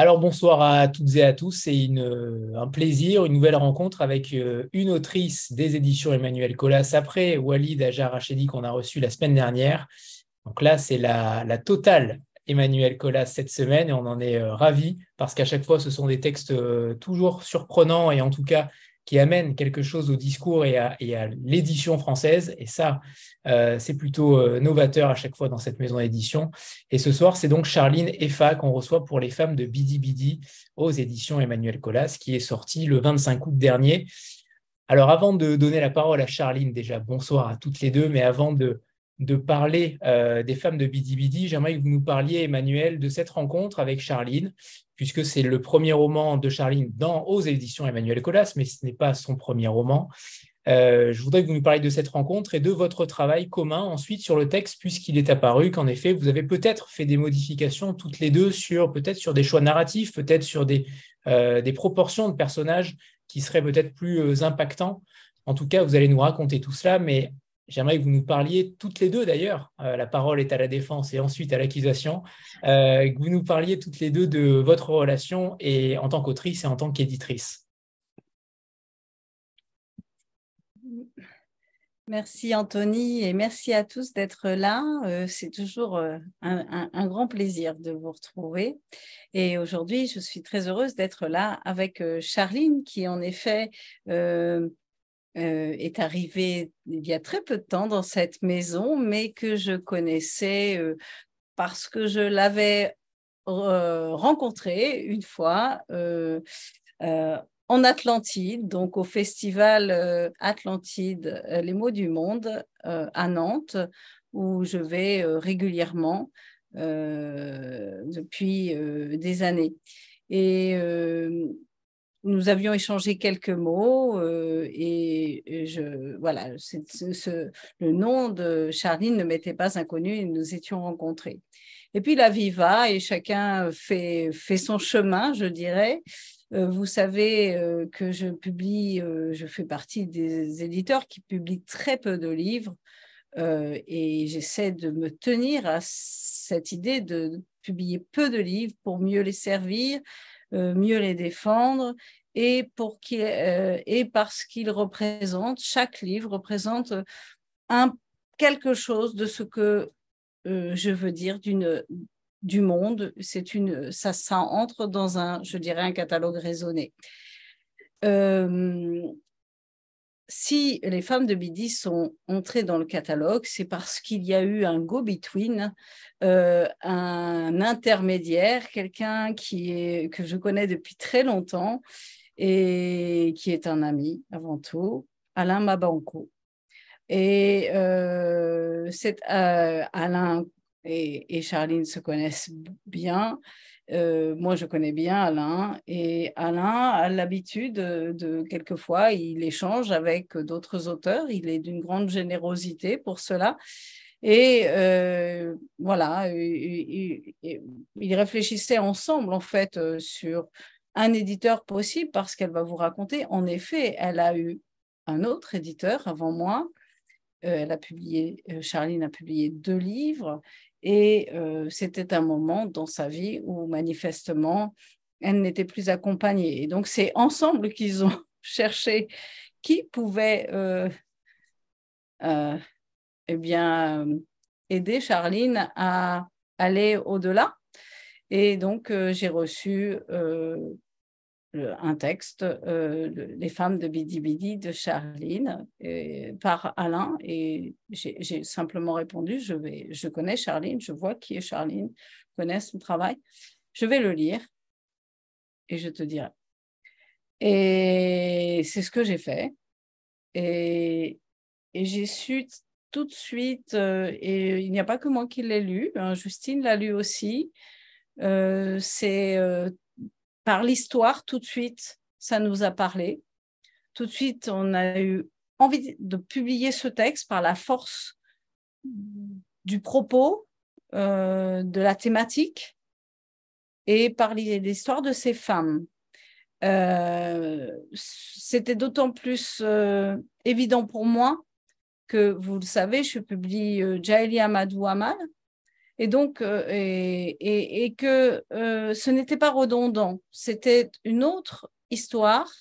Alors bonsoir à toutes et à tous, c'est un plaisir, une nouvelle rencontre avec une autrice des éditions Emmanuel Colas après Walid Ajar Rachedi qu'on a reçu la semaine dernière. Donc là, c'est la totale Emmanuel Colas cette semaine et on en est ravis parce qu'à chaque fois, ce sont des textes toujours surprenants et en tout cas qui amènent quelque chose au discours et à l'édition française. Et ça, c'est plutôt novateur à chaque fois dans cette maison d'édition. Et ce soir, c'est donc Charline Effa qu'on reçoit pour Les Femmes de Bidi Bidi aux éditions Emmanuel Colas qui est sorti le 25 août dernier. Alors avant de donner la parole à Charline, déjà bonsoir à toutes les deux, mais avant de parler des Femmes de Bidi Bidi, j'aimerais que vous nous parliez, Emmanuel, de cette rencontre avec Charline, puisque c'est le premier roman de Charline aux éditions Emmanuel Colas, mais ce n'est pas son premier roman. Je voudrais que vous nous parliez de cette rencontre et de votre travail commun ensuite sur le texte, puisqu'il est apparu qu'en effet, vous avez peut-être fait des modifications toutes les deux peut-être sur des choix narratifs, peut-être sur des proportions de personnages qui seraient peut-être plus impactants. En tout cas, vous allez nous raconter tout cela, mais j'aimerais que vous nous parliez toutes les deux d'ailleurs. La parole est à la défense et ensuite à l'accusation. Que vous nous parliez toutes les deux de votre relation et en tant qu'autrice et en tant qu'éditrice. Merci Anthony et merci à tous d'être là. C'est toujours un grand plaisir de vous retrouver. Et aujourd'hui, je suis très heureuse d'être là avec Charline qui en effet est arrivée il y a très peu de temps dans cette maison, mais que je connaissais parce que je l'avais rencontrée une fois en Atlantide, donc au festival Atlantide, les mots du monde à Nantes, où je vais régulièrement depuis des années. Et nous avions échangé quelques mots voilà, le nom de Charline ne m'était pas inconnu et nous étions rencontrés. Et puis la vie va et chacun fait son chemin, je dirais. Vous savez que je fais partie des éditeurs qui publient très peu de livres et j'essaie de me tenir à cette idée de publier peu de livres pour mieux les servir, mieux les défendre et parce qu'ils représentent, chaque livre représente quelque chose de ce que je veux dire du monde. Ça entre dans je dirais, un catalogue raisonné. Si les Femmes de Bidi sont entrées dans le catalogue, c'est parce qu'il y a eu un go-between, un intermédiaire, quelqu'un que je connais depuis très longtemps et qui est un ami avant tout, Alain Mabanco. Et Alain et Charline se connaissent bien. Moi, je connais bien Alain. Et Alain a l'habitude quelquefois, il échange avec d'autres auteurs. Il est d'une grande générosité pour cela. Et voilà, ils réfléchissaient ensemble, en fait, sur un éditeur possible, parce qu'elle va vous raconter, en effet, elle a eu un autre éditeur avant moi. Charline a publié 2 livres et c'était un moment dans sa vie où manifestement elle n'était plus accompagnée. Et donc c'est ensemble qu'ils ont cherché qui pouvait eh bien, aider Charline à aller au-delà. Et donc j'ai reçu un texte, Les Femmes de Bidi Bidi de Charline, par Alain. Et j'ai simplement répondu, je connais Charline, je vois qui est Charline, je connais son travail, je vais le lire et je te dirai. Et c'est ce que j'ai fait. Et j'ai su tout de suite, et il n'y a pas que moi qui l'ai lu, hein, Justine l'a lu aussi, c'est par l'histoire, tout de suite, ça nous a parlé. Tout de suite, on a eu envie de publier ce texte par la force du propos, de la thématique et par l'histoire de ces femmes. C'était d'autant plus évident pour moi que, vous le savez, je publie Djaïli Amadou Amal Et donc, et que ce n'était pas redondant, c'était une autre histoire.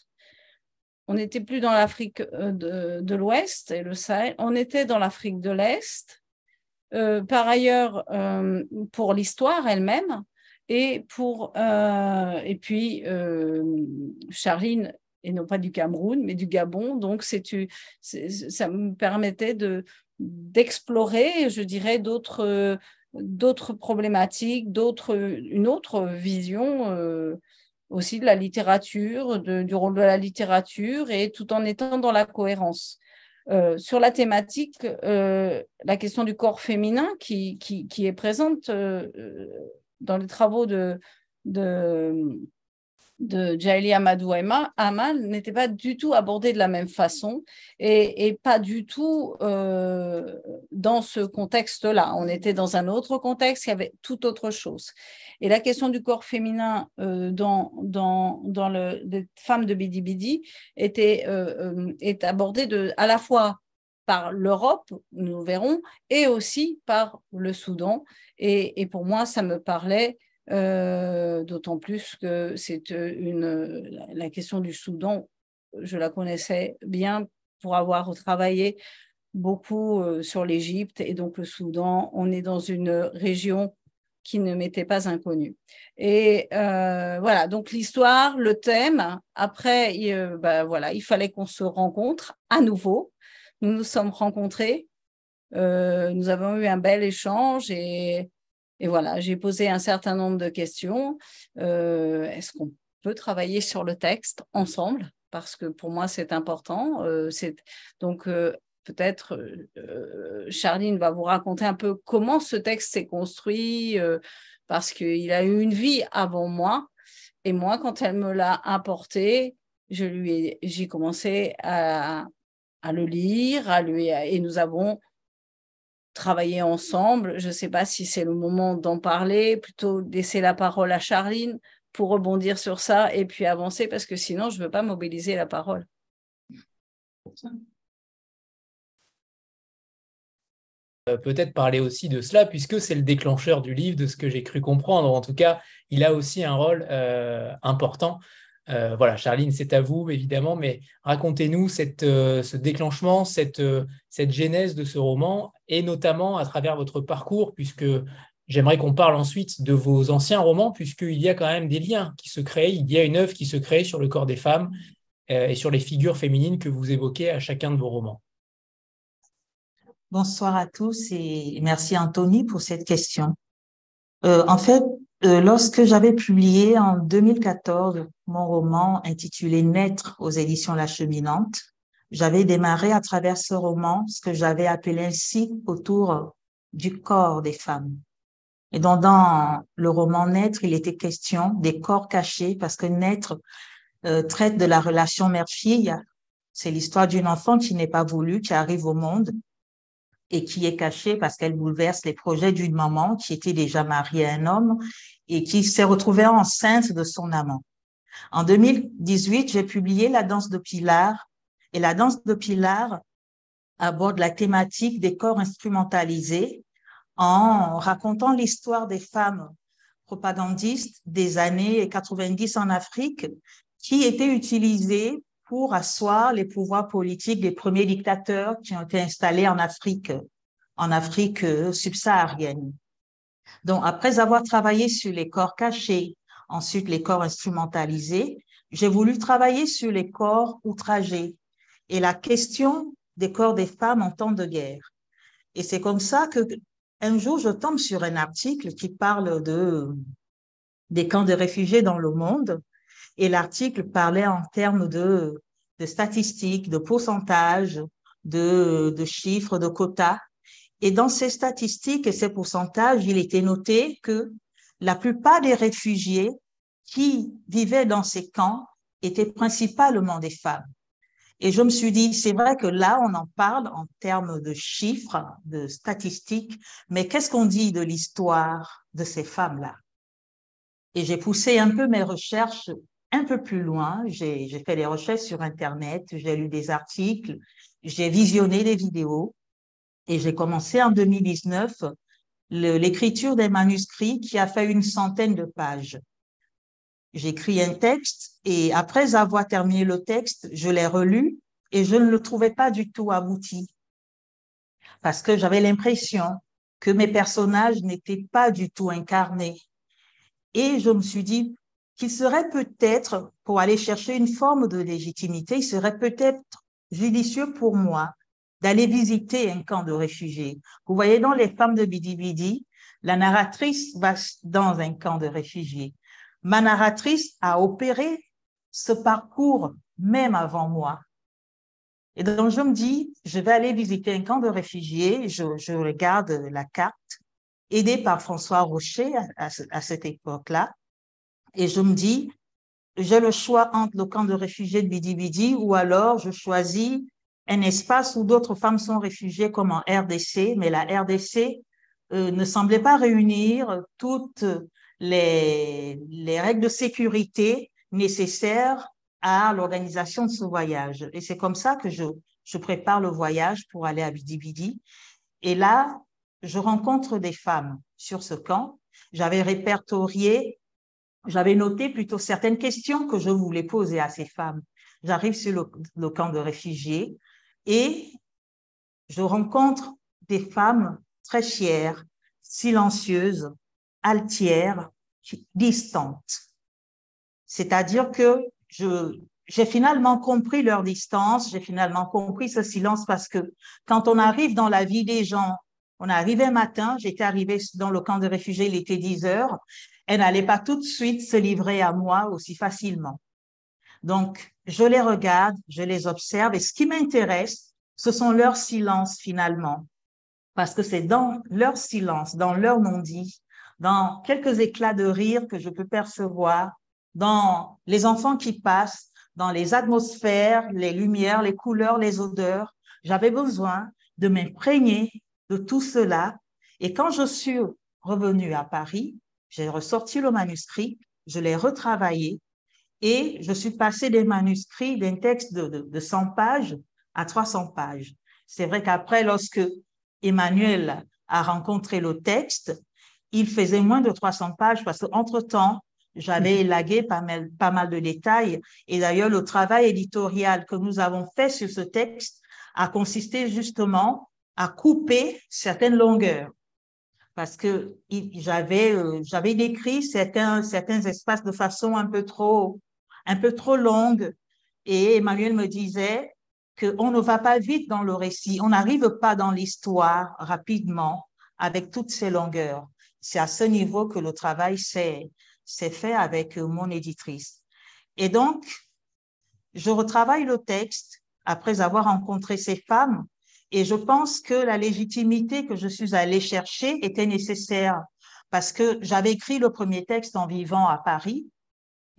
On n'était plus dans l'Afrique de l'Ouest et le Sahel, on était dans l'Afrique de l'Est. Par ailleurs, pour l'histoire elle-même, et puis Charline, et non pas du Cameroun, mais du Gabon, donc ça me permettait d'explorer, je dirais, d'autres problématiques, une autre vision aussi de la littérature, du rôle de la littérature, et tout en étant dans la cohérence. Sur la thématique, la question du corps féminin qui est présente dans les travaux de Djaïli Amadou Amal n'était pas du tout abordée de la même façon et pas du tout dans ce contexte-là. On était dans un autre contexte, il y avait tout autre chose. Et la question du corps féminin dans les femmes de Bidi Bidi est abordée à la fois par l'Europe, nous verrons, et aussi par le Soudan. Et pour moi, ça me parlait d'autant plus que c'est la question du Soudan, je la connaissais bien pour avoir travaillé beaucoup sur l'Égypte, et donc le Soudan, on est dans une région qui ne m'était pas inconnue. Et voilà, donc l'histoire, le thème, après, voilà, il fallait qu'on se rencontre à nouveau. Nous nous sommes rencontrés, nous avons eu un bel échange et voilà, j'ai posé un certain nombre de questions. Est-ce qu'on peut travailler sur le texte ensemble? Parce que pour moi, c'est important. Donc, peut-être Charline va vous raconter un peu comment ce texte s'est construit, parce qu'il a eu une vie avant moi. Et moi, quand elle me l'a apporté, j'ai commencé à le lire, et nous avons travaillé ensemble. Je ne sais pas si c'est le moment d'en parler, plutôt laisser la parole à Charline pour rebondir sur ça et puis avancer, parce que sinon, je ne veux pas mobiliser la parole. Peut-être parler aussi de cela, puisque c'est le déclencheur du livre, de ce que j'ai cru comprendre. En tout cas, il a aussi un rôle important. Voilà, Charline, c'est à vous, évidemment, mais racontez-nous ce déclenchement, cette genèse de ce roman, et notamment à travers votre parcours, puisque j'aimerais qu'on parle ensuite de vos anciens romans, puisqu'il y a quand même des liens qui se créent, il y a une œuvre qui se crée sur le corps des femmes et sur les figures féminines que vous évoquez à chacun de vos romans. Bonsoir à tous et merci Anthony pour cette question. En fait, lorsque j'avais publié en 2014 mon roman intitulé Naître aux éditions La Cheminante, j'avais démarré à travers ce roman ce que j'avais appelé ainsi autour du corps des femmes. Et donc dans le roman Naître, il était question des corps cachés parce que Naître traite de la relation mère-fille. C'est l'histoire d'une enfant qui n'est pas voulue, qui arrive au monde et qui est cachée parce qu'elle bouleverse les projets d'une maman qui était déjà mariée à un homme et qui s'est retrouvée enceinte de son amant. En 2018, j'ai publié La danse de Pilar, et La danse de Pilar aborde la thématique des corps instrumentalisés en racontant l'histoire des femmes propagandistes des années 90 en Afrique qui étaient utilisées pour asseoir les pouvoirs politiques des premiers dictateurs qui ont été installés en Afrique subsaharienne. Donc, après avoir travaillé sur les corps cachés, ensuite les corps instrumentalisés, j'ai voulu travailler sur les corps outragés et la question des corps des femmes en temps de guerre. Et c'est comme ça que un jour, je tombe sur un article qui parle des camps de réfugiés dans le monde. Et l'article parlait en termes de statistiques, de pourcentages, de chiffres, de quotas. Et dans ces statistiques et ces pourcentages, il était noté que la plupart des réfugiés qui vivaient dans ces camps étaient principalement des femmes. Et je me suis dit, c'est vrai que là, on en parle en termes de chiffres, de statistiques, mais qu'est-ce qu'on dit de l'histoire de ces femmes-là? Et j'ai poussé un peu mes recherches un peu plus loin. J'ai fait des recherches sur Internet, j'ai lu des articles, j'ai visionné des vidéos et j'ai commencé en 2019 l'écriture des manuscrits qui a fait une centaine de pages. J'écris un texte et après avoir terminé le texte, je l'ai relu et je ne le trouvais pas du tout abouti parce que j'avais l'impression que mes personnages n'étaient pas du tout incarnés. Et je me suis dit qu'il serait peut-être, pour aller chercher une forme de légitimité, il serait peut-être judicieux pour moi d'aller visiter un camp de réfugiés. Vous voyez, dans Les Femmes de Bidi Bidi, la narratrice va dans un camp de réfugiés. Ma narratrice a opéré ce parcours même avant moi. Et donc, je me dis, je vais aller visiter un camp de réfugiés. Je regarde la carte, aidée par François Rocher à cette époque-là. Et je me dis, j'ai le choix entre le camp de réfugiés de Bidi Bidi ou alors je choisis un espace où d'autres femmes sont réfugiées comme en RDC, mais la RDC ne semblait pas réunir toutes les règles de sécurité nécessaires à l'organisation de ce voyage. Et c'est comme ça que je prépare le voyage pour aller à Bidi Bidi. Et là, je rencontre des femmes sur ce camp. J'avais noté plutôt certaines questions que je voulais poser à ces femmes. J'arrive sur le camp de réfugiés et je rencontre des femmes très fières, silencieuses, altières, distantes. C'est-à-dire que j'ai finalement compris leur distance, j'ai finalement compris ce silence parce que quand on arrive dans la vie des gens, on est arrivé un matin, j'étais arrivée dans le camp de réfugiés, il était 10 heures, elle n'allait pas tout de suite se livrer à moi aussi facilement. Donc, je les regarde, je les observe et ce qui m'intéresse, ce sont leurs silences finalement. Parce que c'est dans leur silence, dans leur non-dit, dans quelques éclats de rire que je peux percevoir, dans les enfants qui passent, dans les atmosphères, les lumières, les couleurs, les odeurs. J'avais besoin de m'imprégner de tout cela. Et quand je suis revenue à Paris, j'ai ressorti le manuscrit, je l'ai retravaillé et je suis passée des manuscrits d'un texte de 100 pages à 300 pages. C'est vrai qu'après, lorsque Emmanuel a rencontré le texte, il faisait moins de 300 pages parce qu'entre-temps, j'avais élagué pas mal de détails. Et d'ailleurs, le travail éditorial que nous avons fait sur ce texte a consisté justement à couper certaines longueurs. Parce que j'avais décrit certains espaces de façon un peu trop longue. Et Emmanuel me disait qu'on ne va pas vite dans le récit, on n'arrive pas dans l'histoire rapidement avec toutes ces longueurs. C'est à ce niveau que le travail s'est fait avec mon éditrice. Et donc, je retravaille le texte après avoir rencontré ces femmes et je pense que la légitimité que je suis allée chercher était nécessaire parce que j'avais écrit le premier texte en vivant à Paris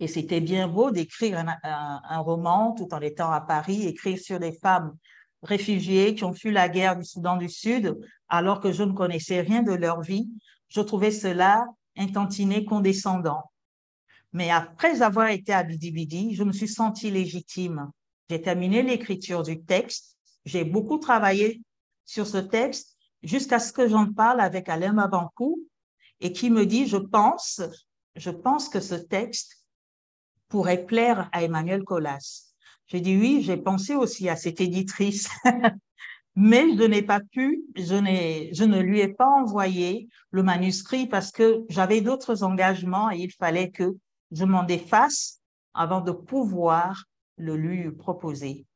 et c'était bien beau d'écrire un roman tout en étant à Paris, écrire sur des femmes réfugiées qui ont fui la guerre du Soudan du Sud alors que je ne connaissais rien de leur vie. Je trouvais cela un tantinet condescendant. Mais après avoir été à Bidi Bidi, je me suis sentie légitime. J'ai terminé l'écriture du texte. J'ai beaucoup travaillé sur ce texte jusqu'à ce que j'en parle avec Alain Mabankou et qui me dit, je pense que ce texte pourrait plaire à Emmanuel Colas. J'ai dit oui, j'ai pensé aussi à cette éditrice. Mais je n'ai pas pu, je ne lui ai pas envoyé le manuscrit parce que j'avais d'autres engagements et il fallait que je m'en défasse avant de pouvoir le lui proposer.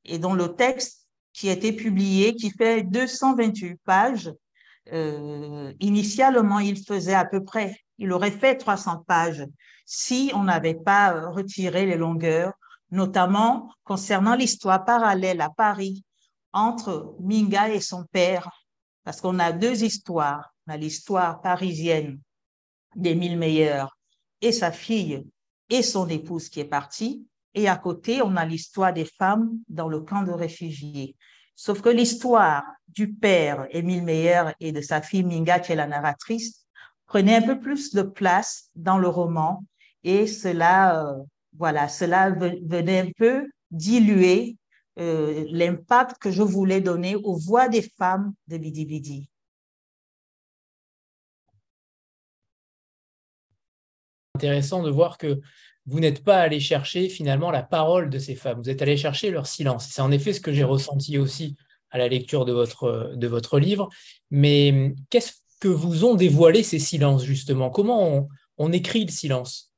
Et dans le texte qui a été publié, qui fait 228 pages, initialement, il aurait fait 300 pages si on n'avait pas retiré les longueurs, notamment concernant l'histoire parallèle à Paris entre Minga et son père, parce qu'on a deux histoires. On a l'histoire parisienne d'Émile Meyer et sa fille et son épouse qui est partie, et à côté, on a l'histoire des femmes dans le camp de réfugiés. Sauf que l'histoire du père Émile Meyer et de sa fille Minga, qui est la narratrice, prenait un peu plus de place dans le roman, et cela venait un peu diluer l'impact que je voulais donner aux voix des femmes de Bidi Bidi. intéressant de voir que vous n'êtes pas allé chercher finalement la parole de ces femmes, vous êtes allé chercher leur silence. C'est en effet ce que j'ai ressenti aussi à la lecture de votre livre. Mais qu'est-ce que vous ont dévoilé ces silences, justement? Comment on écrit le silence?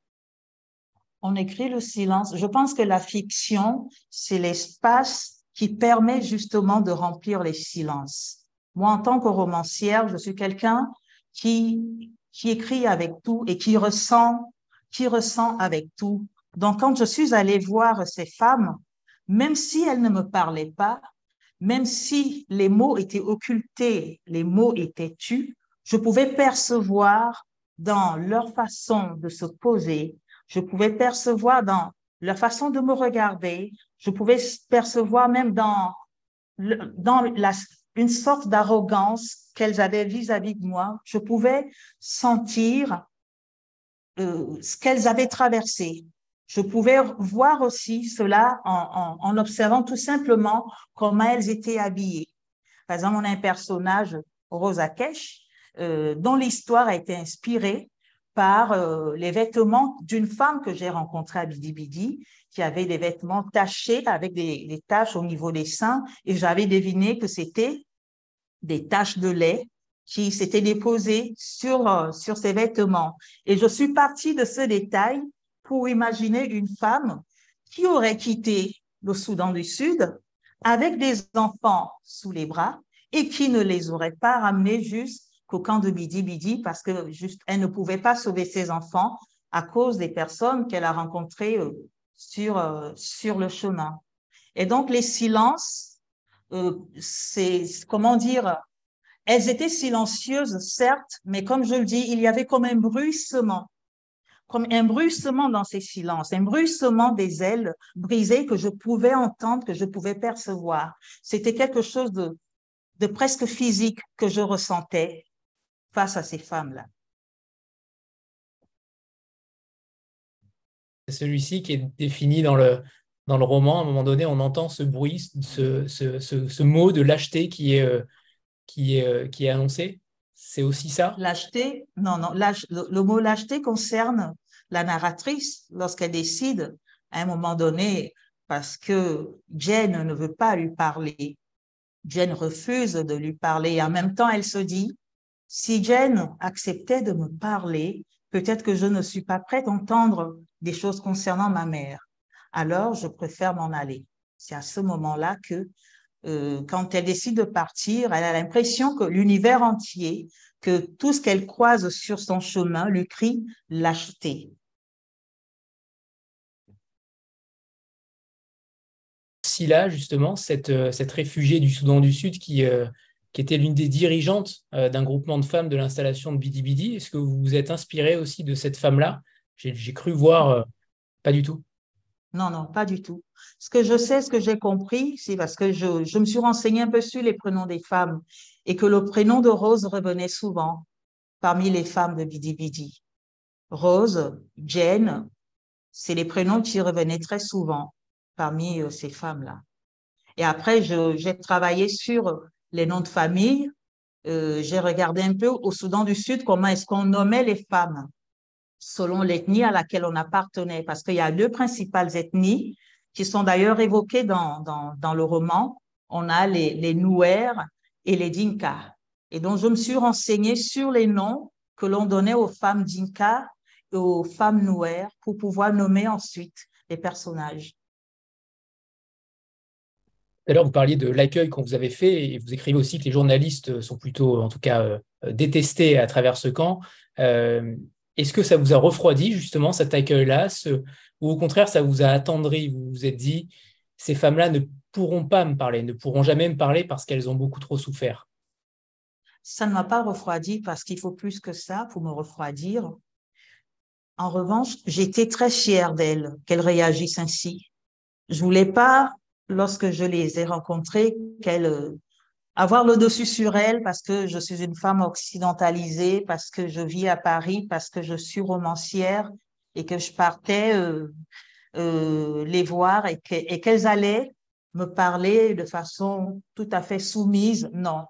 On écrit le silence. Je pense que la fiction, c'est l'espace qui permet justement de remplir les silences. Moi, en tant que romancière, je suis quelqu'un qui écrit avec tout et qui ressent avec tout. Donc, quand je suis allée voir ces femmes, même si elles ne me parlaient pas, même si les mots étaient occultés, les mots étaient tus, je pouvais percevoir dans leur façon de se poser, je pouvais percevoir dans leur façon de me regarder, je pouvais percevoir même une sorte d'arrogance qu'elles avaient vis-à-vis de moi. Je pouvais sentir ce qu'elles avaient traversé. Je pouvais voir aussi cela en observant tout simplement comment elles étaient habillées. Par exemple, on a un personnage, Rosa Kesh, dont l'histoire a été inspirée par les vêtements d'une femme que j'ai rencontrée à Bidi Bidi, qui avait des vêtements tachés avec des taches au niveau des seins, et j'avais deviné que c'était des taches de lait qui s'étaient déposées sur ses vêtements. Et je suis partie de ce détail pour imaginer une femme qui aurait quitté le Soudan du Sud avec des enfants sous les bras et qui ne les aurait pas ramenés jusqu'au camp de Bidi Bidi parce que juste, elle ne pouvait pas sauver ses enfants à cause des personnes qu'elle a rencontrées sur le chemin. Et donc, les silences, c'est, comment dire, elles étaient silencieuses, certes, mais comme je le dis, il y avait comme un bruissement dans ces silences, un bruissement des ailes brisées que je pouvais entendre, que je pouvais percevoir. C'était quelque chose de presque physique que je ressentais face à ces femmes-là. C'est celui-ci qui est défini dans le roman. À un moment donné, on entend ce bruit, ce mot de lâcheté qui est annoncé. C'est aussi ça? Lâcheté, non, le mot lâcheté concerne la narratrice lorsqu'elle décide à un moment donné, parce que Jane ne veut pas lui parler. Jane refuse de lui parler et en même temps, elle se dit, si Jane acceptait de me parler, peut-être que je ne suis pas prête à entendre des choses concernant ma mère. Alors, je préfère m'en aller. C'est à ce moment-là que quand elle décide de partir, elle a l'impression que l'univers entier, que tout ce qu'elle croise sur son chemin lui crie lâcheté. Scylla, justement, cette réfugiée du Soudan du Sud qui était l'une des dirigeantes d'un groupement de femmes de l'installation de Bidi Bidi. Est-ce que vous vous êtes inspiré aussi de cette femme-là? J'ai cru voir, pas du tout. Non, non, pas du tout. Ce que je sais, ce que j'ai compris, c'est parce que je me suis renseignée un peu sur les prénoms des femmes et que le prénom de Rose revenait souvent parmi les femmes de Bidi Bidi. Rose, Jane, c'est les prénoms qui revenaient très souvent parmi ces femmes-là. Et après, j'ai travaillé sur les noms de famille. J'ai regardé un peu au Soudan du Sud comment est-ce qu'on nommait les femmes selon l'ethnie à laquelle on appartenait, parce qu'il y a deux principales ethnies qui sont d'ailleurs évoquées dans le roman. On a les Nuer et les Dinka. Et donc, je me suis renseignée sur les noms que l'on donnait aux femmes Dinka et aux femmes Nuer pour pouvoir nommer ensuite les personnages. D'ailleurs, vous parliez de l'accueil qu'on vous avait fait et vous écrivez aussi que les journalistes sont plutôt, en tout cas, détestés à travers ce camp. Est-ce que ça vous a refroidi justement cet accueil-là ou au contraire ça vous a attendri? Vous vous êtes dit, ces femmes-là ne pourront pas me parler, ne pourront jamais me parler parce qu'elles ont beaucoup trop souffert? Ça ne m'a pas refroidi parce qu'il faut plus que ça pour me refroidir. En revanche, j'étais très fière d'elles, qu'elles réagissent ainsi. Je voulais pas, lorsque je les ai rencontrées, qu'elles avoir le dessus sur elles parce que je suis une femme occidentalisée, parce que je vis à Paris, parce que je suis romancière et que je partais les voir et qu'elles allaient me parler de façon tout à fait soumise. Non,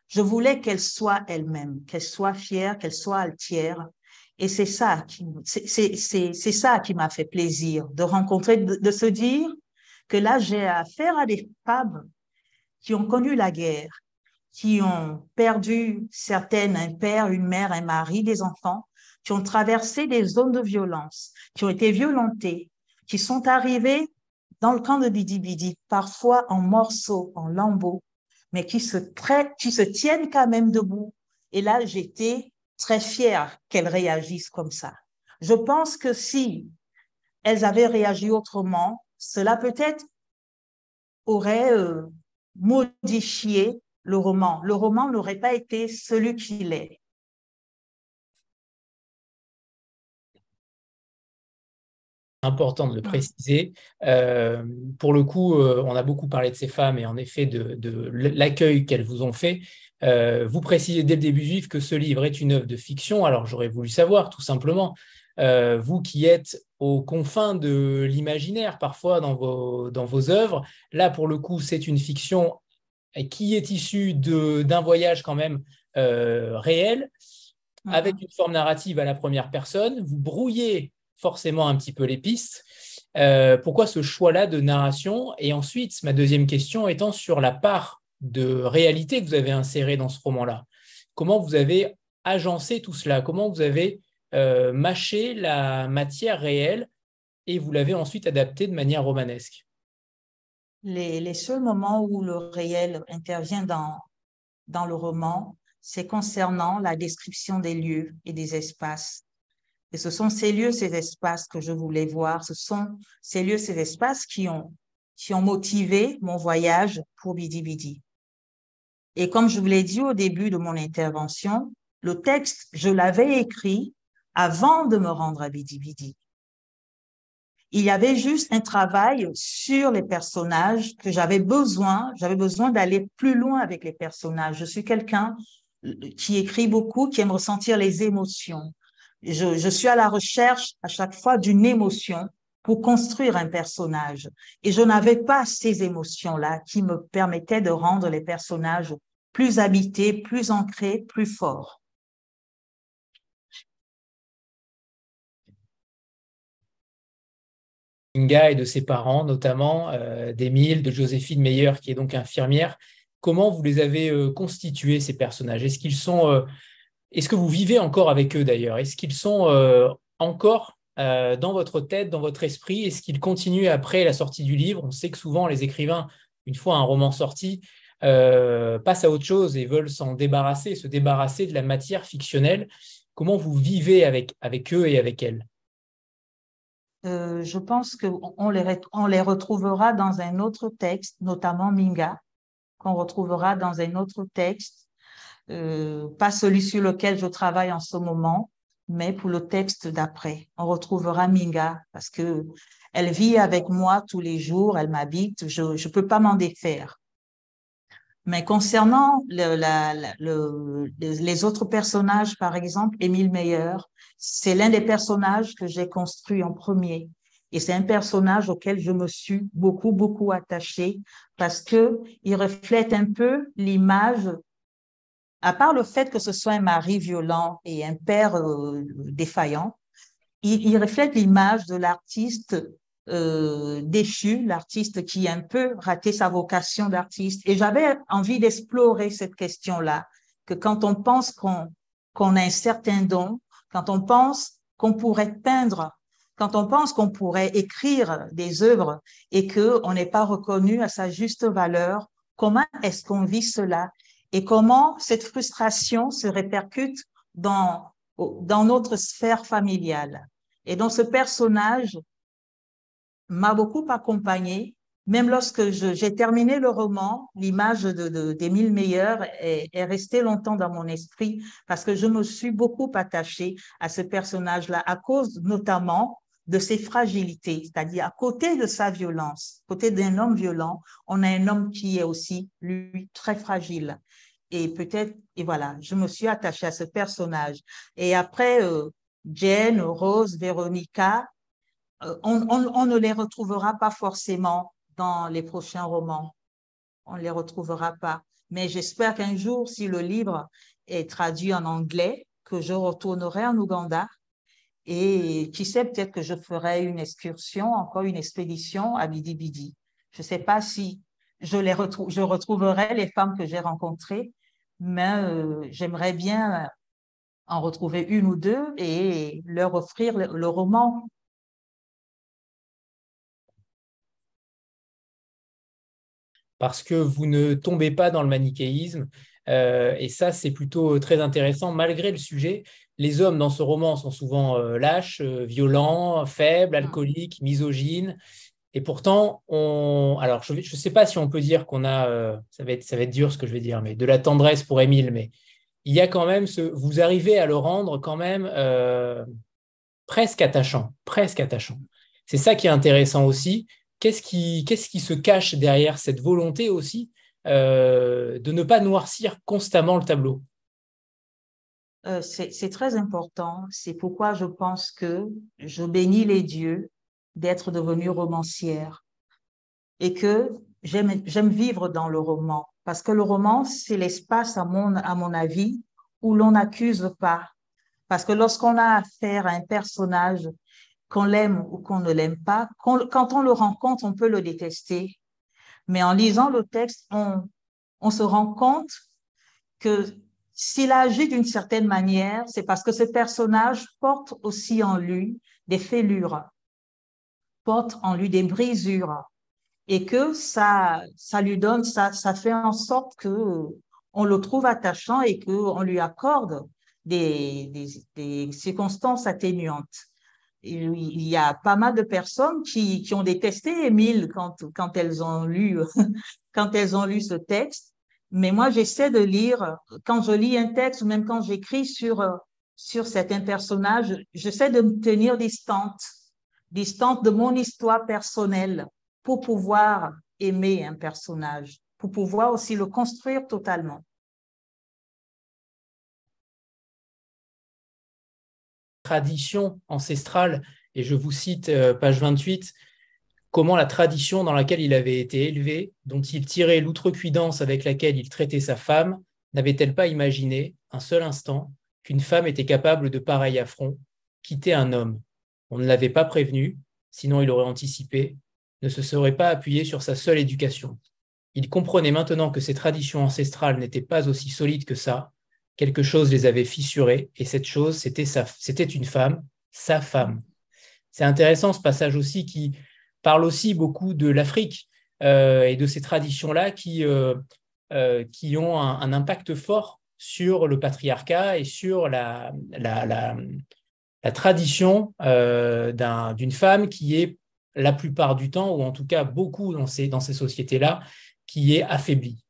je voulais qu'elles soient elles-mêmes, qu'elles soient fières, qu'elles soient altières. Et c'est ça c'est ça qui m'a fait plaisir, de rencontrer, de se dire que là, j'ai affaire à des femmes qui ont connu la guerre, qui ont perdu certaines, un père, une mère, un mari, des enfants, qui ont traversé des zones de violence, qui ont été violentées, qui sont arrivées dans le camp de Bidi Bidi, parfois en morceaux, en lambeaux, mais qui se tiennent quand même debout. Et là, j'étais très fière qu'elles réagissent comme ça. Je pense que si elles avaient réagi autrement, cela peut-être aurait modifié le roman. Le roman n'aurait pas été celui qu'il est. Important de le préciser. Pour le coup, on a beaucoup parlé de ces femmes et en effet de l'accueil qu'elles vous ont fait. Vous précisez dès le début du livre que ce livre est une œuvre de fiction. Alors j'aurais voulu savoir, tout simplement, vous qui êtes aux confins de l'imaginaire parfois dans vos œuvres, là pour le coup c'est une fiction qui est issue d'un voyage quand même réel, avec une forme narrative à la première personne. Vous brouillez forcément un petit peu les pistes. Pourquoi ce choix-là de narration? Et ensuite, ma deuxième question étant sur la part de réalité que vous avez insérée dans ce roman-là. Comment vous avez agencé tout cela? Comment vous avez mâché la matière réelle et vous l'avez ensuite adaptée de manière romanesque? Les seuls moments où le réel intervient dans le roman, c'est concernant la description des lieux et des espaces. Et ce sont ces lieux, ces espaces que je voulais voir. Ce sont ces lieux, ces espaces qui ont motivé mon voyage pour Bidi Bidi. Et comme je vous l'ai dit au début de mon intervention, le texte, je l'avais écrit avant de me rendre à Bidi Bidi. Il y avait juste un travail sur les personnages que j'avais besoin d'aller plus loin avec les personnages. Je suis quelqu'un qui écrit beaucoup, qui aime ressentir les émotions. Je suis à la recherche à chaque fois d'une émotion pour construire un personnage. Et je n'avais pas ces émotions-là qui me permettaient de rendre les personnages plus habités, plus ancrés, plus forts. Inga et de ses parents, notamment d'Émile, de Joséphine Meyer, qui est donc infirmière. Comment vous les avez constitués, ces personnages? Est-ce que vous vivez encore avec eux d'ailleurs? Est-ce qu'ils sont encore dans votre tête, dans votre esprit? Est-ce qu'ils continuent après la sortie du livre? On sait que souvent les écrivains, une fois un roman sorti, passent à autre chose et veulent se débarrasser de la matière fictionnelle. Comment vous vivez avec eux et avec elles? Je pense qu'on les retrouvera dans un autre texte, notamment Minga, qu'on retrouvera dans un autre texte, pas celui sur lequel je travaille en ce moment, mais pour le texte d'après. On retrouvera Minga parce que elle vit avec moi tous les jours, elle m'habite, je ne peux pas m'en défaire. Mais concernant les autres personnages, par exemple, Émile Meyer, c'est l'un des personnages que j'ai construit en premier. Et c'est un personnage auquel je me suis beaucoup, beaucoup attachée parce que il reflète un peu l'image, à part le fait que ce soit un mari violent et un père défaillant, il reflète l'image de l'artiste déchu, l'artiste qui a un peu raté sa vocation d'artiste. Et j'avais envie d'explorer cette question-là, que quand on pense qu'on a un certain don, quand on pense qu'on pourrait peindre, quand on pense qu'on pourrait écrire des œuvres et qu'on n'est pas reconnu à sa juste valeur, comment est-ce qu'on vit cela? Et comment cette frustration se répercute dans notre sphère familiale? Et donc, ce personnage m'a beaucoup accompagnée. Même lorsque j'ai terminé le roman, l'image d'Émile Meyer est restée longtemps dans mon esprit parce que je me suis beaucoup attachée à ce personnage-là à cause notamment de ses fragilités, c'est-à-dire à côté de sa violence, à côté d'un homme violent, on a un homme qui est aussi, lui, très fragile. Et voilà, je me suis attachée à ce personnage. Et après, Jane, Rose, Véronica, on ne les retrouvera pas forcément dans les prochains romans. On ne les retrouvera pas. Mais j'espère qu'un jour, si le livre est traduit en anglais, que je retournerai en Ouganda Et qui sait, peut-être que je ferai une excursion, encore une expédition à Bidi Bidi. Je ne sais pas si je retrouverai les femmes que j'ai rencontrées, mais j'aimerais bien en retrouver une ou deux et leur offrir le roman. Parce que vous ne tombez pas dans le manichéisme. Et ça, c'est plutôt très intéressant. Malgré le sujet, les hommes dans ce roman sont souvent lâches, violents, faibles, Mm. alcooliques, misogynes. Et pourtant, alors je ne sais pas si on peut dire qu'on a, ça va être dur ce que je vais dire, mais de la tendresse pour Émile, mais il y a quand même vous arrivez à le rendre quand même presque attachant, presque attachant. C'est ça qui est intéressant aussi. Qu'est-ce qui se cache derrière cette volonté aussi de ne pas noircir constamment le tableau? C'est très important. C'est pourquoi je pense que je bénis les dieux d'être devenue romancière et que j'aime vivre dans le roman. Parce que le roman, c'est l'espace, à mon avis, où l'on n'accuse pas. Parce que lorsqu'on a affaire à un personnage, qu'on l'aime ou qu'on ne l'aime pas, quand on le rencontre, on peut le détester. Mais en lisant le texte, on se rend compte que s'il agit d'une certaine manière, c'est parce que ce personnage porte aussi en lui des fêlures, porte en lui des brisures, et que ça lui donne, ça fait en sorte que on le trouve attachant et qu'on lui accorde des circonstances atténuantes. Il y a pas mal de personnes qui ont détesté Émile quand elles ont lu, quand elles ont lu ce texte. Mais moi, j'essaie de lire, quand je lis un texte ou même quand j'écris sur certains personnages, j'essaie de me tenir distante de mon histoire personnelle pour pouvoir aimer un personnage, pour pouvoir aussi le construire totalement. Tradition ancestrale, et je vous cite page 28, comment la tradition dans laquelle il avait été élevé, dont il tirait l'outrecuidance avec laquelle il traitait sa femme, n'avait-elle pas imaginé, un seul instant, qu'une femme était capable de pareil affront, quitter un homme? On ne l'avait pas prévenu, sinon il aurait anticipé, ne se serait pas appuyé sur sa seule éducation. Il comprenait maintenant que ces traditions ancestrales n'étaient pas aussi solides que ça. Quelque chose les avait fissurées, et cette chose, c'était une femme, sa femme. C'est intéressant ce passage aussi qui parle aussi beaucoup de l'Afrique et de ces traditions-là qui ont un impact fort sur le patriarcat et sur la tradition d'une femme qui est la plupart du temps, ou en tout cas beaucoup dans ces sociétés-là, qui est affaiblie.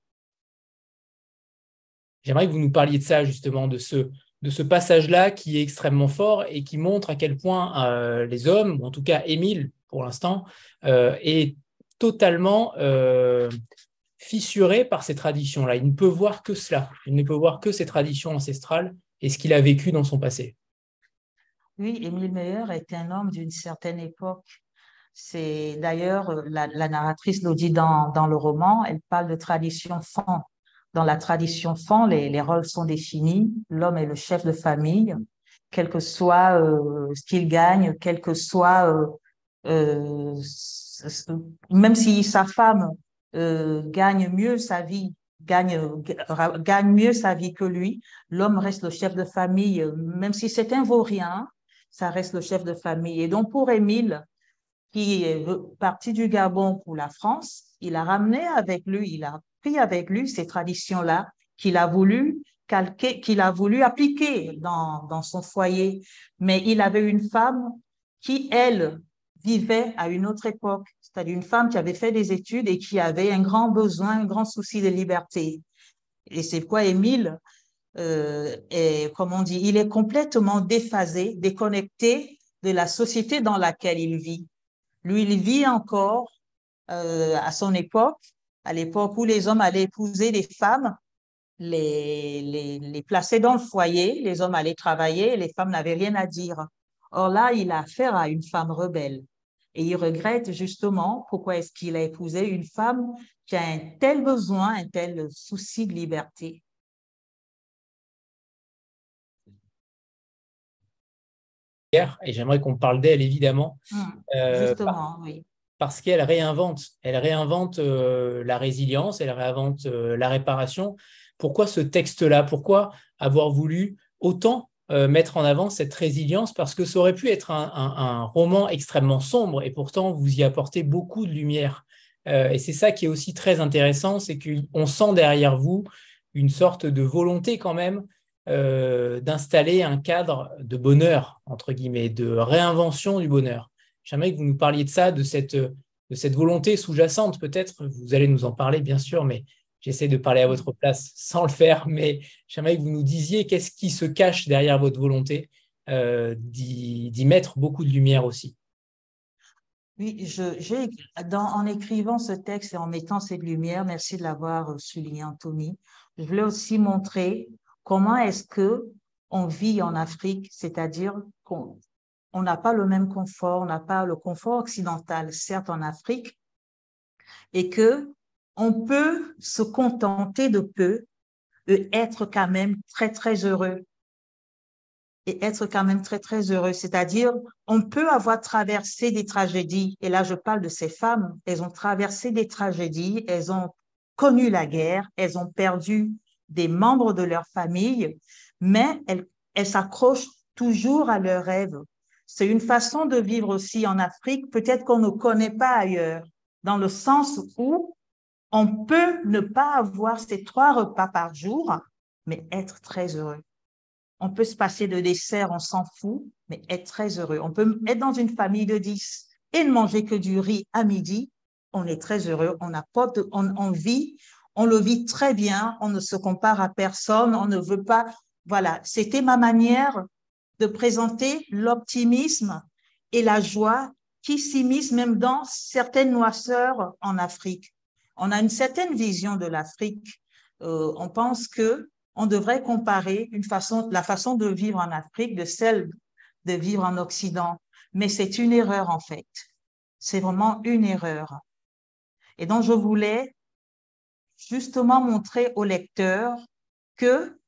J'aimerais que vous nous parliez de ça, justement, de ce passage-là qui est extrêmement fort et qui montre à quel point les hommes, ou en tout cas Émile pour l'instant, est totalement fissuré par ces traditions-là. Il ne peut voir que cela. Il ne peut voir que ces traditions ancestrales et ce qu'il a vécu dans son passé. Oui, Émile Meyer est un homme d'une certaine époque. C'est d'ailleurs, la narratrice le dit dans le roman, elle parle de tradition fan. Dans la tradition fan, les rôles sont définis. L'homme est le chef de famille, quel que soit ce qu'il gagne, quel que soit, même si sa femme gagne mieux sa vie, gagne mieux sa vie que lui, l'homme reste le chef de famille, même si c'est un vaurien, ça reste le chef de famille. Et donc pour Émile, qui est parti du Gabon pour la France, il a ramené avec lui, il a pris avec lui ces traditions-là qu'il a voulu calquer, qu'il a voulu appliquer dans son foyer. Mais il avait une femme qui, elle, vivait à une autre époque, c'est-à-dire une femme qui avait fait des études et qui avait un grand besoin, un grand souci de liberté. Et c'est quoi Émile, comme on dit, il est complètement déphasé, déconnecté de la société dans laquelle il vit. Lui, il vit encore à son époque, à l'époque où les hommes allaient épouser des femmes, les placer dans le foyer, les hommes allaient travailler, les femmes n'avaient rien à dire. Or là, il a affaire à une femme rebelle. Et il regrette justement pourquoi est-ce qu'il a épousé une femme qui a un tel besoin, un tel souci de liberté. guerre, et j'aimerais qu'on parle d'elle évidemment, Justement, oui. parce qu'elle réinvente. Elle réinvente la résilience, elle réinvente la réparation. Pourquoi ce texte-là? Pourquoi avoir voulu autant mettre en avant cette résilience? Parce que ça aurait pu être un roman extrêmement sombre, et pourtant vous y apportez beaucoup de lumière. Et c'est ça qui est aussi très intéressant, c'est qu'on sent derrière vous une sorte de volonté quand même d'installer un cadre de bonheur, entre guillemets, de réinvention du bonheur. J'aimerais que vous nous parliez de ça, de cette volonté sous-jacente, peut-être. Vous allez nous en parler, bien sûr, mais j'essaie de parler à votre place sans le faire. Mais j'aimerais que vous nous disiez qu'est-ce qui se cache derrière votre volonté d'y mettre beaucoup de lumière aussi. Oui, en écrivant ce texte et en mettant cette lumière, merci de l'avoir souligné, Anthony, je voulais aussi montrer comment est-ce que on vit en Afrique, c'est-à-dire qu'on n'a pas le même confort, on n'a pas le confort occidental, certes en Afrique, et que on peut se contenter de peu et être quand même très, très heureux. Et être quand même très, très heureux. C'est-à-dire, on peut avoir traversé des tragédies, et là je parle de ces femmes, elles ont traversé des tragédies, elles ont connu la guerre, elles ont perdu des membres de leur famille, mais elles s'accrochent toujours à leurs rêves. C'est une façon de vivre aussi en Afrique, peut-être qu'on ne connaît pas ailleurs, dans le sens où on peut ne pas avoir ces 3 repas par jour, mais être très heureux. On peut se passer de dessert, on s'en fout, mais être très heureux. On peut être dans une famille de 10 et ne manger que du riz à midi. On est très heureux, on vit, on le vit très bien, on ne se compare à personne, on ne veut pas. Voilà, c'était ma manière de présenter l'optimisme et la joie qui s'immiscent même dans certaines noirceurs en Afrique. On a une certaine vision de l'Afrique. On pense que on devrait comparer la façon de vivre en Afrique de celle de vivre en Occident. Mais c'est une erreur, en fait. C'est vraiment une erreur. Et donc, je voulais justement montrer aux lecteurs que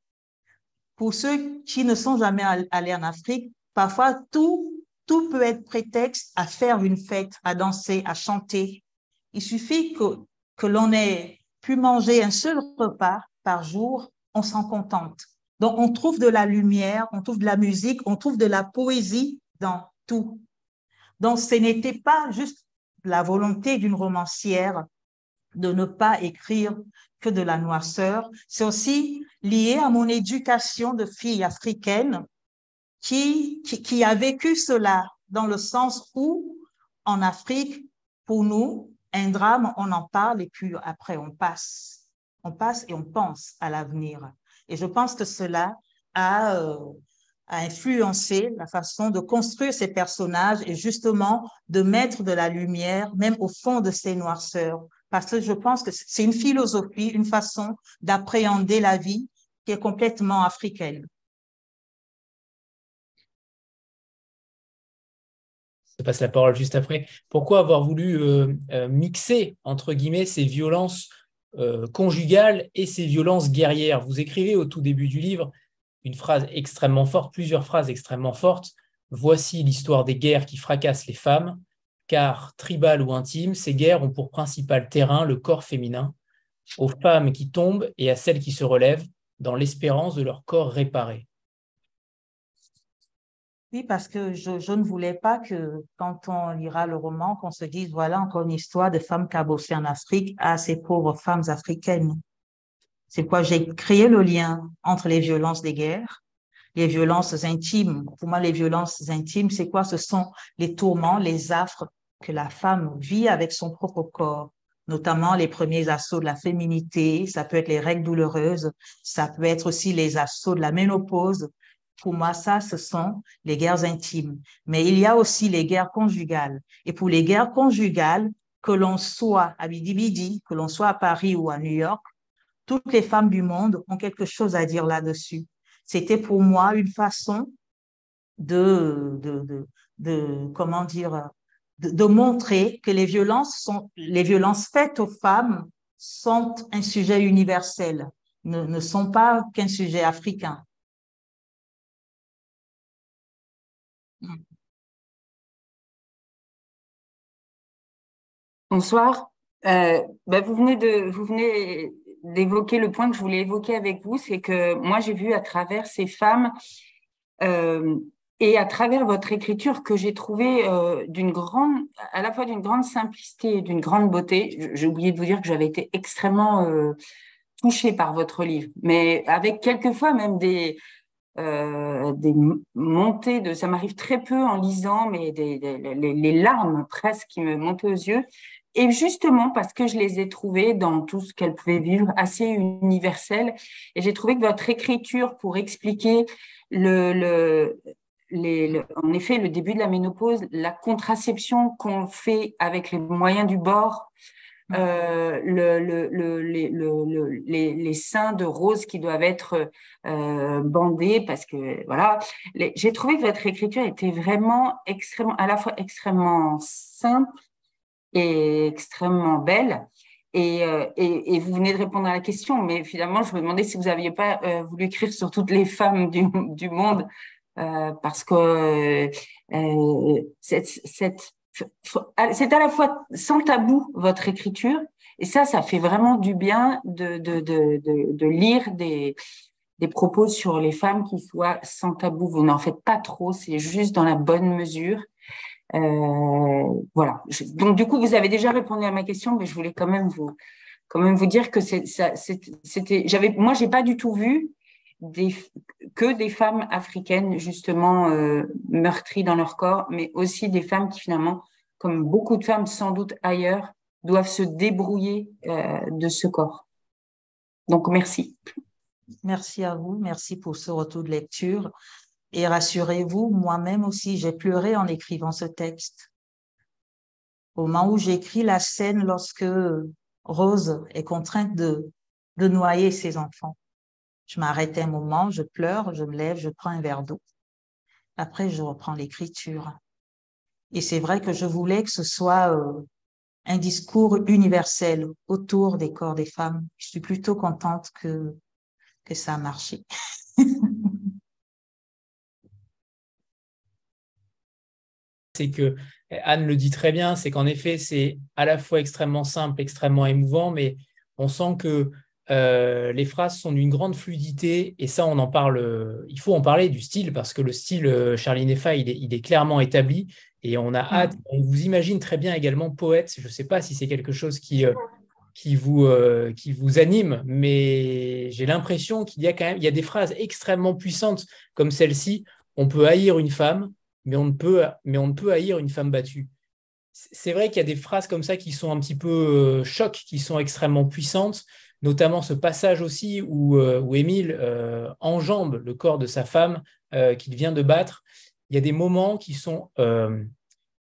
pour ceux qui ne sont jamais allés en Afrique, parfois tout peut être prétexte à faire une fête, à danser, à chanter. Il suffit que l'on ait pu manger un seul repas par jour, on s'en contente. Donc, on trouve de la lumière, on trouve de la musique, on trouve de la poésie dans tout. Donc, ce n'était pas juste la volonté d'une romancière de ne pas écrire que de la noirceur. C'est aussi lié à mon éducation de fille africaine qui a vécu cela dans le sens où, en Afrique, pour nous, un drame, on en parle et puis après, on passe. On passe et on pense à l'avenir. Et je pense que cela a influencé la façon de construire ces personnages et justement de mettre de la lumière même au fond de ces noirceurs. Parce que je pense que c'est une philosophie, une façon d'appréhender la vie qui est complètement africaine. Je passe la parole juste après. Pourquoi avoir voulu mixer, entre guillemets, ces violences conjugales et ces violences guerrières? Vous écrivez au tout début du livre une phrase extrêmement forte, plusieurs phrases extrêmement fortes. Voici l'histoire des guerres qui fracassent les femmes, car, tribales ou intimes, ces guerres ont pour principal terrain le corps féminin, aux femmes qui tombent et à celles qui se relèvent, dans l'espérance de leur corps réparé. Oui, parce que je ne voulais pas que quand on lira le roman, qu'on se dise, voilà encore une histoire de femmes cabossées en Afrique à ces pauvres femmes africaines. C'est pourquoi j'ai créé le lien entre les violences des guerres, les violences intimes. Pour moi, les violences intimes, c'est quoi? Ce sont les tourments, les affres que la femme vit avec son propre corps, notamment les premiers assauts de la féminité. Ça peut être les règles douloureuses, ça peut être aussi les assauts de la ménopause. Pour moi, ça, ce sont les guerres intimes. Mais il y a aussi les guerres conjugales. Et pour les guerres conjugales, que l'on soit à Bidi-Bidi, que l'on soit à Paris ou à New York, toutes les femmes du monde ont quelque chose à dire là-dessus. C'était pour moi une façon comment dire, de montrer que les violences faites aux femmes sont un sujet universel, ne sont pas qu'un sujet africain. Bonsoir. Vous venez d'évoquer le point que je voulais évoquer avec vous, c'est que moi j'ai vu à travers ces femmes et à travers votre écriture que j'ai trouvé à la fois d'une grande simplicité et d'une grande beauté. J'ai oublié de vous dire que j'avais été extrêmement touchée par votre livre, mais avec quelquefois même des montées de, ça m'arrive très peu en lisant, mais les larmes presque qui me montaient aux yeux. Et justement parce que je les ai trouvées dans tout ce qu'elles pouvaient vivre assez universel. Et j'ai trouvé que votre écriture pour expliquer en effet, le début de la ménopause, la contraception qu'on fait avec les moyens du bord, les seins de rose qui doivent être bandés parce que voilà. J'ai trouvé que votre écriture était vraiment à la fois extrêmement simple et extrêmement belle. Et vous venez de répondre à la question, mais finalement, je me demandais si vous n'aviez pas voulu écrire sur toutes les femmes du monde, parce que c'est à la fois sans tabou votre écriture, et ça fait vraiment du bien de lire des propos sur les femmes qui soient sans tabou. Vous n'en faites pas trop, c'est juste dans la bonne mesure. Voilà. Donc du coup, vous avez déjà répondu à ma question, mais je voulais quand même vous dire que moi, j'ai pas du tout vu que des femmes africaines justement meurtries dans leur corps, mais aussi des femmes qui finalement, comme beaucoup de femmes sans doute ailleurs, doivent se débrouiller de ce corps. Donc merci. Merci à vous, merci pour ce retour de lecture. Et rassurez-vous, moi-même aussi, j'ai pleuré en écrivant ce texte. Au moment où j'écris la scène lorsque Rose est contrainte de noyer ses enfants. Je m'arrête un moment, je pleure, je me lève, je prends un verre d'eau. Après, je reprends l'écriture. Et c'est vrai que je voulais que ce soit un discours universel autour des corps des femmes. Je suis plutôt contente que ça a marché. C'est que Anne le dit très bien, c'est qu'en effet, c'est à la fois extrêmement simple, extrêmement émouvant, mais on sent que les phrases sont d'une grande fluidité, et ça, on en parle. Il faut en parler du style, parce que le style Charlie Neffa, il est clairement établi, et on a hâte. On vous imagine très bien également poète. Je ne sais pas si c'est quelque chose qui vous anime, mais j'ai l'impression qu'il y a quand même, il y a des phrases extrêmement puissantes comme celle-ci. On peut haïr une femme, mais on ne peut haïr une femme battue. C'est vrai qu'il y a des phrases comme ça qui sont un petit peu chocs, qui sont extrêmement puissantes, notamment ce passage aussi où Émile enjambe le corps de sa femme qu'il vient de battre. Il y a des moments qui sont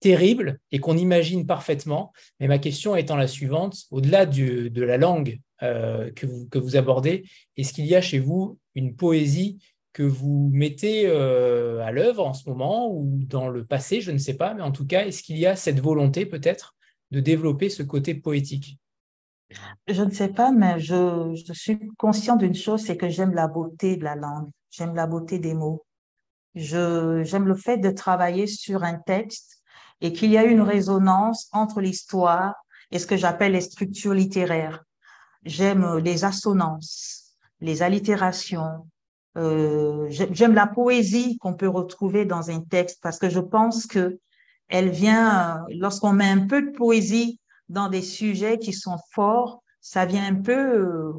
terribles et qu'on imagine parfaitement. Mais ma question étant la suivante, au-delà de la langue que vous abordez, est-ce qu'il y a chez vous une poésie que vous mettez à l'œuvre en ce moment ou dans le passé, je ne sais pas, mais en tout cas, est-ce qu'il y a cette volonté peut-être de développer ce côté poétique? Je ne sais pas, mais je suis consciente d'une chose, c'est que j'aime la beauté de la langue, j'aime la beauté des mots. J'aime le fait de travailler sur un texte et qu'il y a une résonance entre l'histoire et ce que j'appelle les structures littéraires. J'aime les assonances, les allitérations. J'aime la poésie qu'on peut retrouver dans un texte parce que je pense que elle vient, lorsqu'on met un peu de poésie dans des sujets qui sont forts, ça vient un peu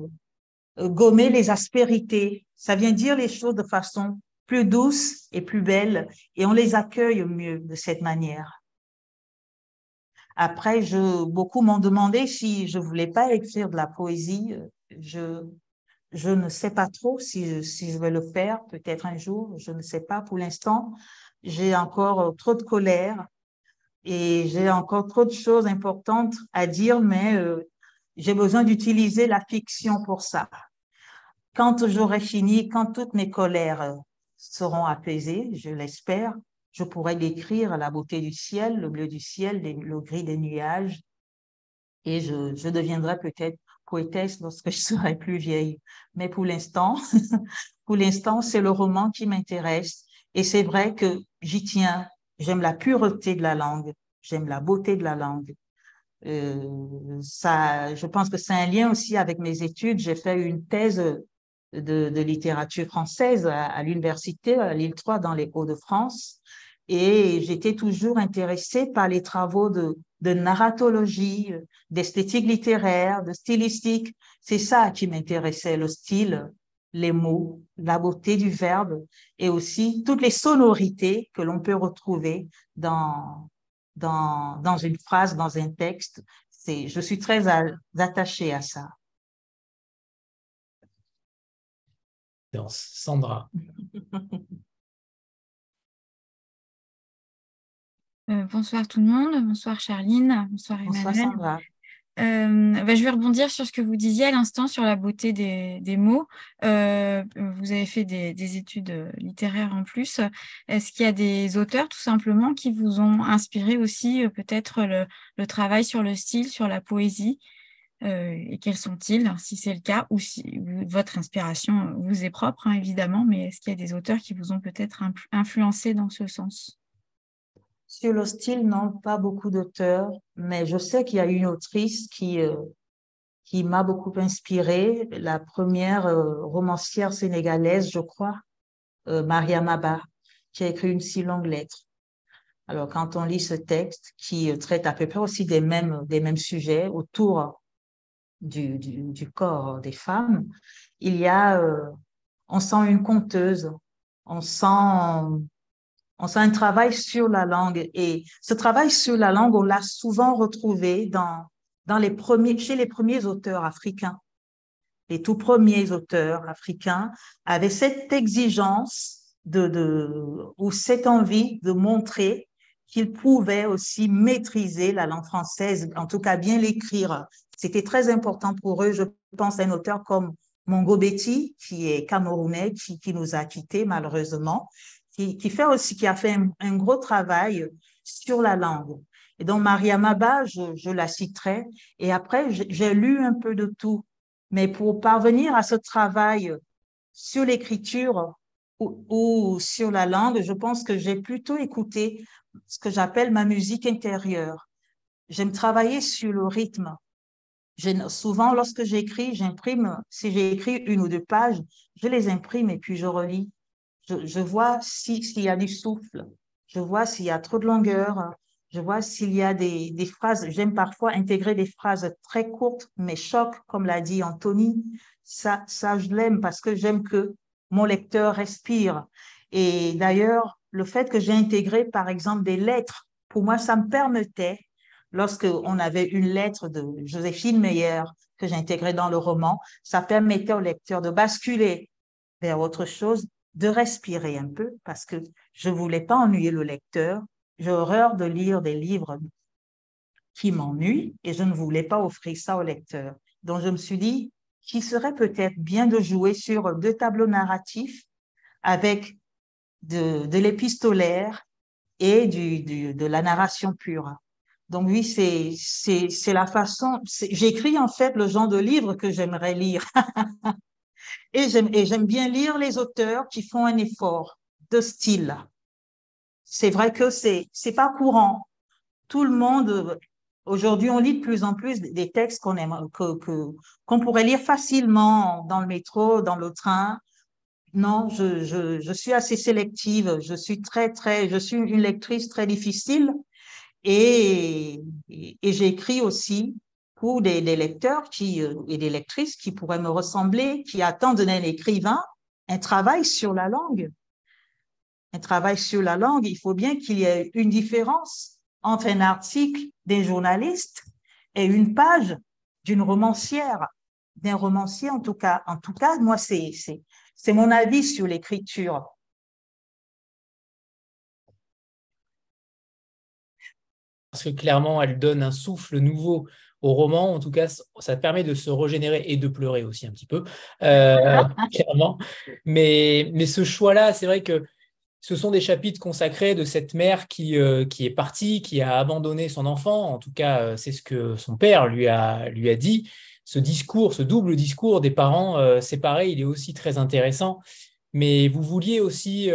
gommer les aspérités. Ça vient dire les choses de façon plus douce et plus belle, et on les accueille mieux de cette manière. Après, beaucoup m'ont demandé si je voulais pas écrire de la poésie. Je ne sais pas trop si je vais le faire, peut-être un jour, je ne sais pas. Pour l'instant, j'ai encore trop de colère et j'ai encore trop de choses importantes à dire, mais j'ai besoin d'utiliser la fiction pour ça. Quand j'aurai fini, quand toutes mes colères seront apaisées, je l'espère, je pourrai décrire la beauté du ciel, le bleu du ciel, le gris des nuages, et je deviendrai peut-être poétesse lorsque je serai plus vieille. Mais pour l'instant, c'est le roman qui m'intéresse. Et c'est vrai que j'y tiens. J'aime la pureté de la langue. J'aime la beauté de la langue. Je pense que c'est un lien aussi avec mes études. J'ai fait une thèse de littérature française à l'université, à Lille 3, dans les Hauts-de-France. Et j'étais toujours intéressée par les travaux de narratologie, d'esthétique littéraire, de stylistique. C'est ça qui m'intéressait, le style, les mots, la beauté du verbe et aussi toutes les sonorités que l'on peut retrouver dans une phrase, dans un texte. Je suis très attachée à ça. Sandra. Bonsoir tout le monde, bonsoir Charline, bonsoir Emmanuel. Bonsoir Sandra. Je vais rebondir sur ce que vous disiez à l'instant sur la beauté des mots. Vous avez fait des études littéraires en plus. Est-ce qu'il y a des auteurs tout simplement qui vous ont inspiré aussi peut-être le travail sur le style, sur la poésie et quels sont-ils, si c'est le cas, ou si votre inspiration vous est propre, hein, évidemment, mais est-ce qu'il y a des auteurs qui vous ont peut-être influencé dans ce sens? Sur le style, non, pas beaucoup d'auteurs, mais je sais qu'il y a une autrice qui m'a beaucoup inspirée, la première romancière sénégalaise, je crois, Mariama Ba, qui a écrit une si longue lettre. Alors, quand on lit ce texte qui traite à peu près aussi des mêmes sujets autour du corps des femmes, il y a, on sent une conteuse, on sent un travail sur la langue. Et ce travail sur la langue, on l'a souvent retrouvé chez les premiers auteurs africains. Les tout premiers auteurs africains avaient cette exigence ou cette envie de montrer qu'ils pouvaient aussi maîtriser la langue française, en tout cas bien l'écrire. C'était très important pour eux. Je pense à un auteur comme Mongo Betty, qui est camerounais, qui nous a quittés malheureusement, qui a fait un gros travail sur la langue. Et donc, Mariama Ba, je la citerai. Et après, j'ai lu un peu de tout. Mais pour parvenir à ce travail sur l'écriture ou sur la langue, je pense que j'ai plutôt écouté ce que j'appelle ma musique intérieure. J'aime travailler sur le rythme. Souvent, lorsque j'écris, j'imprime. Si j'ai écrit 1 ou 2 pages, je les imprime et puis je relis. Je vois s'il y a du souffle, je vois s'il y a trop de longueur, je vois s'il y a des phrases. J'aime parfois intégrer des phrases très courtes, mais choc, comme l'a dit Anthony. Ça, je l'aime parce que j'aime que mon lecteur respire. Et d'ailleurs, le fait que j'ai intégré, par exemple, des lettres, pour moi, ça me permettait, lorsqu'on avait une lettre de Joséphine Meyer que j'intégrais dans le roman, ça permettait au lecteur de basculer vers autre chose, de respirer un peu parce que je voulais pas ennuyer le lecteur. J'ai horreur de lire des livres qui m'ennuient et je ne voulais pas offrir ça au lecteur. Donc, je me suis dit qu'il serait peut-être bien de jouer sur 2 tableaux narratifs avec de l'épistolaire et de la narration pure. Donc, oui, c'est la façon. J'écris en fait le genre de livre que j'aimerais lire. Et j'aime bien lire les auteurs qui font un effort de style. C'est vrai que c'est pas courant. Tout le monde, aujourd'hui, on lit de plus en plus des textes qu'on aime, qu'on pourrait lire facilement dans le métro, dans le train. Non, je suis assez sélective. Je suis une lectrice très difficile et j'écris aussi pour des lecteurs et des lectrices qui pourraient me ressembler, qui attendent d'un écrivain un travail sur la langue. Un travail sur la langue, il faut bien qu'il y ait une différence entre un article d'un journaliste et une page d'une romancière, d'un romancier en tout cas. En tout cas, moi, c'est mon avis sur l'écriture. Parce que clairement, elle donne un souffle nouveau au roman. En tout cas, ça permet de se régénérer et de pleurer aussi un petit peu, clairement. Mais ce choix-là, c'est vrai que ce sont des chapitres consacrés de cette mère qui est partie, qui a abandonné son enfant. En tout cas, c'est ce que son père lui a dit. Ce discours, ce double discours des parents séparés, il est aussi très intéressant. Mais vous vouliez aussi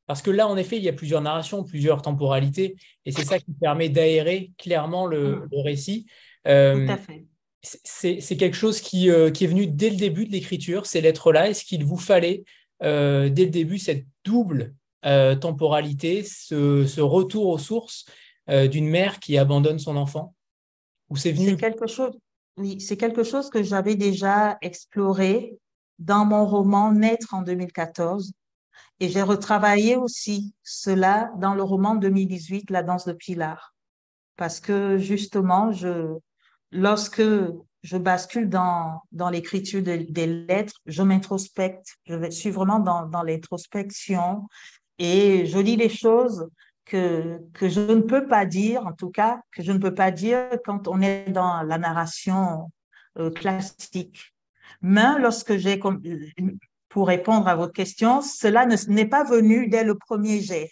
Parce que là, en effet, il y a plusieurs narrations, plusieurs temporalités, et c'est ça qui permet d'aérer clairement le récit. Tout à fait. C'est quelque chose qui est venu dès le début de l'écriture, ces lettres-là. Est-ce qu'il vous fallait, dès le début, cette double temporalité, ce retour aux sources d'une mère qui abandonne son enfant? Ou c'est venu... C'est quelque chose, oui, c'est quelque chose que j'avais déjà exploré dans mon roman Naître en 2014. Et j'ai retravaillé aussi cela dans le roman 2018, La danse de Pilar. Parce que justement, lorsque je bascule dans l'écriture des lettres, je m'introspecte. Je suis vraiment dans l'introspection et je lis les choses que je ne peux pas dire, en tout cas, que je ne peux pas dire quand on est dans la narration classique. Mais lorsque pour répondre à votre question, cela n'est pas venu dès le premier jet.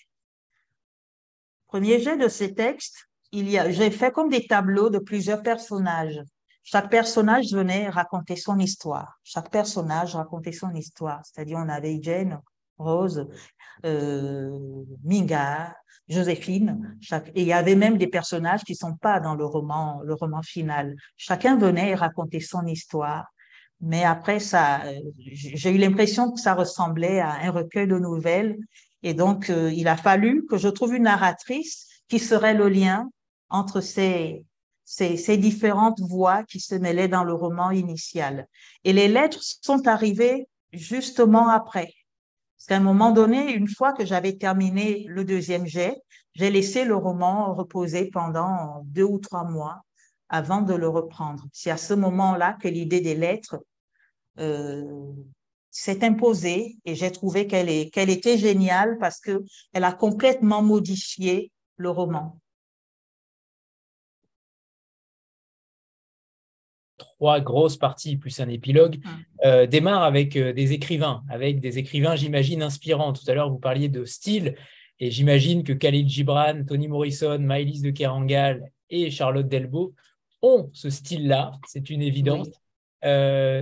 Premier jet de ces textes, j'ai fait comme des tableaux de plusieurs personnages. Chaque personnage venait raconter son histoire. Chaque personnage racontait son histoire. C'est-à-dire, on avait Jane, Rose, Minga, Joséphine. Et il y avait même des personnages qui sont pas dans le roman final. Chacun venait et racontait son histoire. Mais après, j'ai eu l'impression que ça ressemblait à un recueil de nouvelles. Et donc, il a fallu que je trouve une narratrice qui serait le lien entre ces différentes voix qui se mêlaient dans le roman initial. Et les lettres sont arrivées justement après. Parce qu'à un moment donné, une fois que j'avais terminé le deuxième jet, j'ai laissé le roman reposer pendant 2 ou 3 mois avant de le reprendre. C'est à ce moment-là que l'idée des lettres s'est imposée et j'ai trouvé qu'elle était géniale parce qu'elle a complètement modifié le roman. 3 grosses parties plus un épilogue démarre avec des écrivains, j'imagine, inspirants. Tout à l'heure, vous parliez de style, et j'imagine que Khalil Gibran, Toni Morrison, Maëlys de Kerangal et Charlotte Delbo ont ce style-là, c'est une évidence. Oui.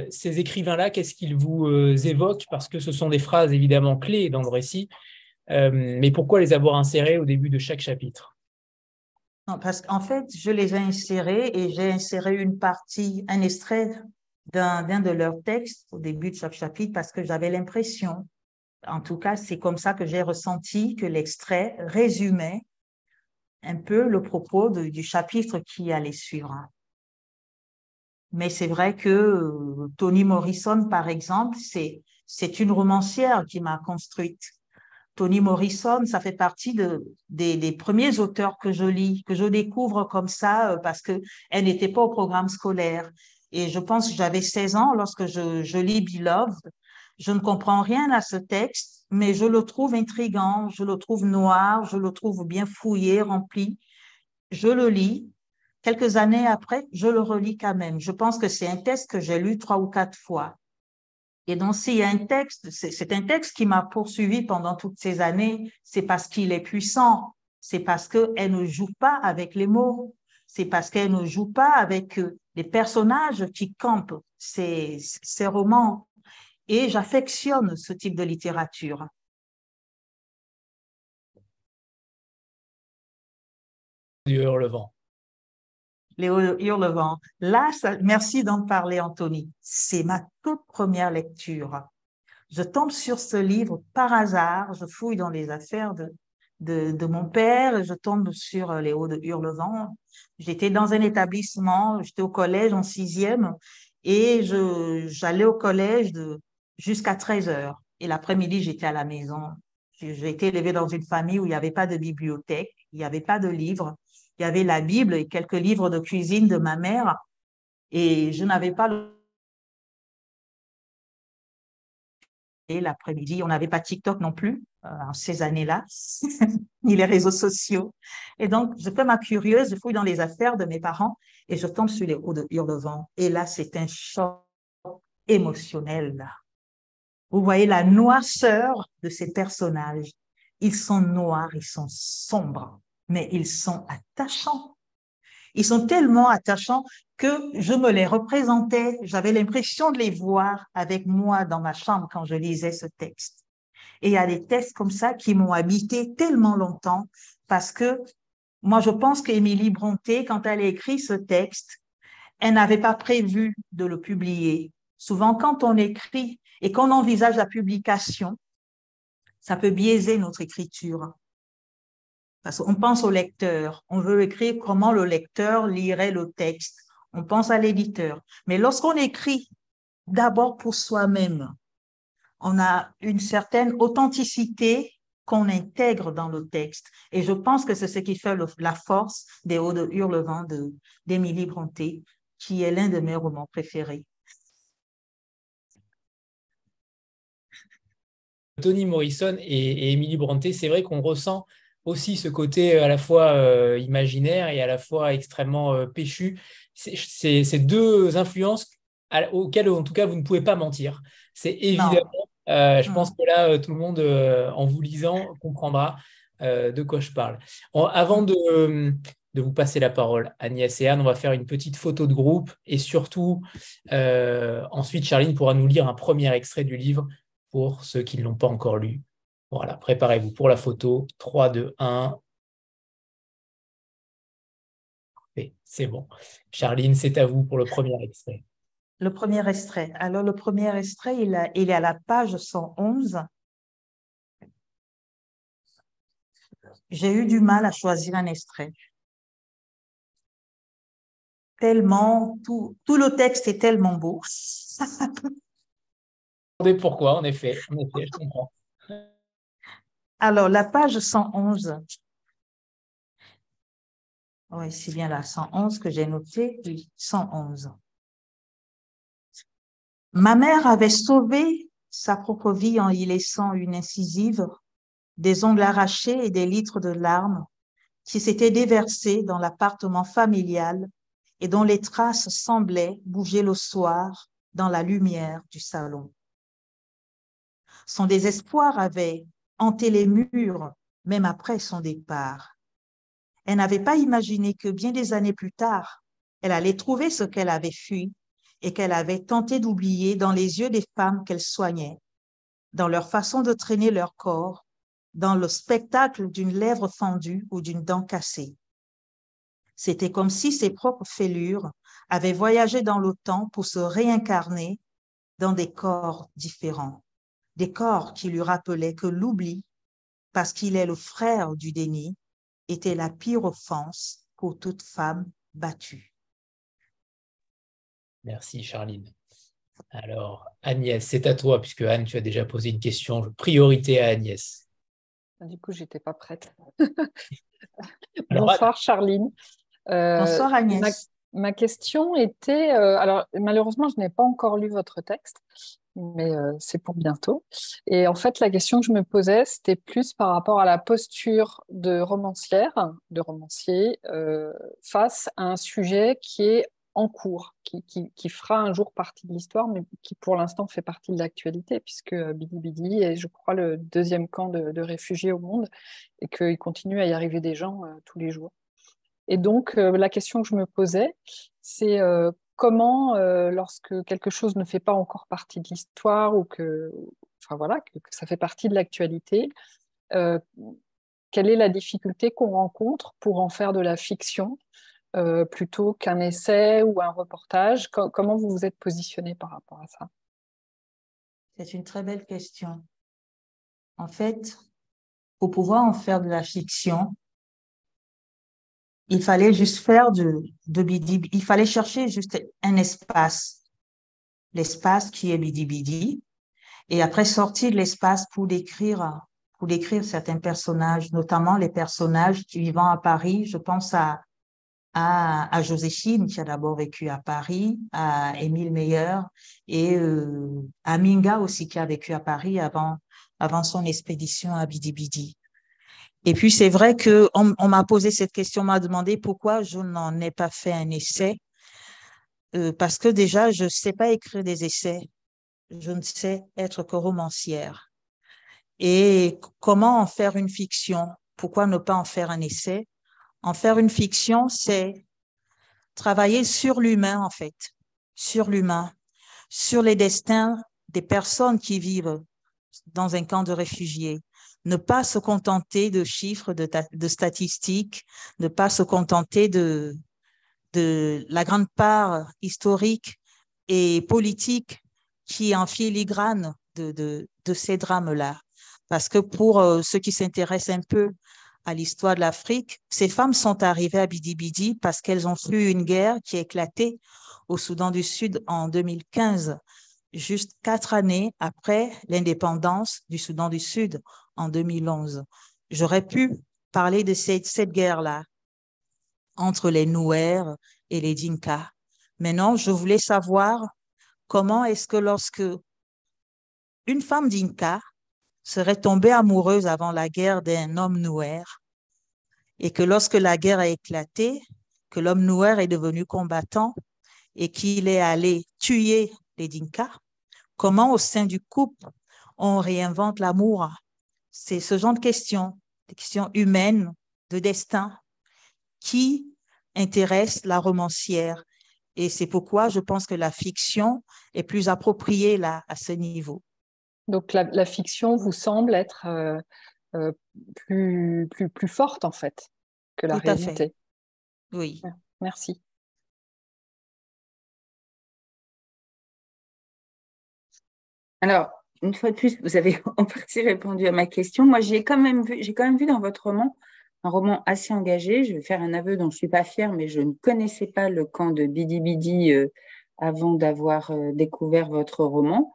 Ces écrivains-là, qu'est-ce qu'ils vous évoquent? Parce que ce sont des phrases évidemment clés dans le récit, mais pourquoi les avoir insérées au début de chaque chapitre? Non, parce qu'en fait, je les ai insérés et j'ai inséré un extrait d'un de leurs textes au début de chaque chapitre parce que j'avais l'impression, en tout cas, c'est comme ça que j'ai ressenti que l'extrait résumait un peu le propos du chapitre qui allait suivre. Mais c'est vrai que Toni Morrison, par exemple, c'est une romancière qui m'a construite. Toni Morrison, ça fait partie des premiers auteurs que je lis, que je découvre comme ça parce que elle n'était pas au programme scolaire. Et je pense que j'avais 16 ans lorsque je lis Beloved. Je ne comprends rien à ce texte, mais je le trouve intriguant, je le trouve noir, je le trouve bien fouillé, rempli. Je le lis. Quelques années après, je le relis quand même. Je pense que c'est un texte que j'ai lu 3 ou 4 fois. Et donc, s'il y a un texte, c'est un texte qui m'a poursuivi pendant toutes ces années, c'est parce qu'il est puissant, c'est parce qu'elle ne joue pas avec les mots, c'est parce qu'elle ne joue pas avec les personnages qui campent ces romans. Et j'affectionne ce type de littérature. Du Hurlevent. Les Hurlevent. Là, merci d'en parler, Anthony. C'est ma toute première lecture. Je tombe sur ce livre par hasard. Je fouille dans les affaires de mon père et je tombe sur les Hauts de Hurlevent. J'étais dans un établissement, j'étais au collège en 6e et j'allais au collège jusqu'à 13h. Et l'après-midi, j'étais à la maison. J'ai été élevée dans une famille où il n'y avait pas de bibliothèque, il n'y avait pas de livres. Il y avait la Bible et quelques livres de cuisine de ma mère et je n'avais pas l'après-midi. On n'avait pas TikTok non plus en ces années-là, ni les réseaux sociaux. Et donc, je fais ma curieuse, je fouille dans les affaires de mes parents et je tombe sur les Hauts de Hurlevent. Et là, c'est un choc émotionnel. Là. Vous voyez la noirceur de ces personnages. Ils sont noirs, ils sont sombres. Mais ils sont attachants. Ils sont tellement attachants que je me les représentais. J'avais l'impression de les voir avec moi dans ma chambre quand je lisais ce texte. Et il y a des textes comme ça qui m'ont habité tellement longtemps parce que moi, je pense qu'Émilie Brontë, quand elle a écrit ce texte, elle n'avait pas prévu de le publier. Souvent, quand on écrit et qu'on envisage la publication, ça peut biaiser notre écriture. Parce qu'on pense au lecteur. On veut écrire comment le lecteur lirait le texte. On pense à l'éditeur. Mais lorsqu'on écrit d'abord pour soi-même, on a une certaine authenticité qu'on intègre dans le texte. Et je pense que c'est ce qui fait la force des Hauts de Hurlevent d'Émilie Brontë, qui est l'un de mes romans préférés. Toni Morrison et Emily Brontë, c'est vrai qu'on ressent aussi ce côté à la fois imaginaire et à la fois extrêmement péchu. C'est deux influences auxquelles, en tout cas, vous ne pouvez pas mentir. C'est évidemment, je pense que là, tout le monde, en vous lisant, comprendra de quoi je parle. Avant de vous passer la parole, Agnès et Anne, on va faire une petite photo de groupe et surtout, ensuite, Charline pourra nous lire un premier extrait du livre pour ceux qui ne l'ont pas encore lu. Voilà, préparez-vous pour la photo. 3, 2, 1. C'est bon. Charline, c'est à vous pour le premier extrait. Le premier extrait. Alors, le premier extrait, il est à la page 111. J'ai eu du mal à choisir un extrait. Tellement, tout le texte est tellement beau. Pourquoi, en effet, je comprends. Alors, la page 111. Oui, c'est bien la 111 que j'ai noté. Oui, 111. Ma mère avait sauvé sa propre vie en y laissant une incisive, des ongles arrachés et des litres de larmes qui s'étaient déversés dans l'appartement familial et dont les traces semblaient bouger le soir dans la lumière du salon. Son désespoir avait hanté les murs, même après son départ. Elle n'avait pas imaginé que bien des années plus tard, elle allait trouver ce qu'elle avait fui et qu'elle avait tenté d'oublier dans les yeux des femmes qu'elle soignait, dans leur façon de traîner leur corps, dans le spectacle d'une lèvre fendue ou d'une dent cassée. C'était comme si ses propres fêlures avaient voyagé dans le temps pour se réincarner dans des corps différents, des corps qui lui rappelaient que l'oubli, parce qu'il est le frère du déni, était la pire offense pour toute femme battue. Merci, Charline. Alors, Agnès, c'est à toi, puisque Anne, tu as déjà posé une question. Priorité à Agnès. Du coup, je n'étais pas prête. Alors, Bonsoir, Charline. Bonsoir, Agnès. Ma question était, alors malheureusement, je n'ai pas encore lu votre texte, mais c'est pour bientôt. Et en fait, la question que je me posais, c'était plus par rapport à la posture de romancière, de romancier, face à un sujet qui est en cours, qui fera un jour partie de l'histoire, mais qui pour l'instant fait partie de l'actualité, puisque Bidi Bidi est, je crois, le deuxième camp de réfugiés au monde, et qu'il continue à y arriver des gens tous les jours. Et donc, la question que je me posais, c'est comment, lorsque quelque chose ne fait pas encore partie de l'histoire ou enfin voilà, que ça fait partie de l'actualité, quelle est la difficulté qu'on rencontre pour en faire de la fiction plutôt qu'un essai ou un reportage? Comment vous vous êtes positionné par rapport à ça? C'est une très belle question. En fait, pour pouvoir en faire de la fiction, il fallait juste faire il fallait chercher juste un espace, l'espace qui est Bidi Bidi, et après sortir de l'espace pour décrire certains personnages, notamment les personnages vivant à Paris. Je pense à Joséphine, qui a d'abord vécu à Paris, à Émile Meyer et à Minga aussi, qui a vécu à Paris avant son expédition à Bidi Bidi. Et puis, c'est vrai qu'on m'a posé cette question, on m'a demandé pourquoi je n'en ai pas fait un essai, parce que déjà, je ne sais pas écrire des essais, je ne sais être que romancière. Et comment en faire une fiction? Pourquoi ne pas en faire un essai? En faire une fiction, c'est travailler sur l'humain, en fait, sur l'humain, sur les destins des personnes qui vivent dans un camp de réfugiés. Ne pas se contenter de chiffres, de statistiques, ne pas se contenter de la grande part historique et politique qui est en filigrane de ces drames-là. Parce que pour ceux qui s'intéressent un peu à l'histoire de l'Afrique, ces femmes sont arrivées à Bidi-Bidi parce qu'elles ont fui une guerre qui a éclaté au Soudan du Sud en 2015, juste 4 années après l'indépendance du Soudan du Sud en 2011. J'aurais pu parler de cette guerre-là entre les Nouer et les Dinka. Maintenant, je voulais savoir comment est-ce que lorsque une femme Dinka serait tombée amoureuse avant la guerre d'un homme Nouer et que lorsque la guerre a éclaté, que l'homme Nouer est devenu combattant et qu'il est allé tuer les Dinka, comment au sein du couple on réinvente l'amour? C'est ce genre de questions, des questions humaines, de destin, qui intéressent la romancière. Et c'est pourquoi je pense que la fiction est plus appropriée là, à ce niveau. Donc la fiction vous semble être plus forte en fait que la Tout à réalité. fait. Oui. Merci. Alors, une fois de plus, vous avez en partie répondu à ma question. Moi, j'ai quand même vu dans votre roman un roman assez engagé. Je vais faire un aveu dont je suis pas fière, mais je ne connaissais pas le camp de Bidi Bidi avant d'avoir découvert votre roman.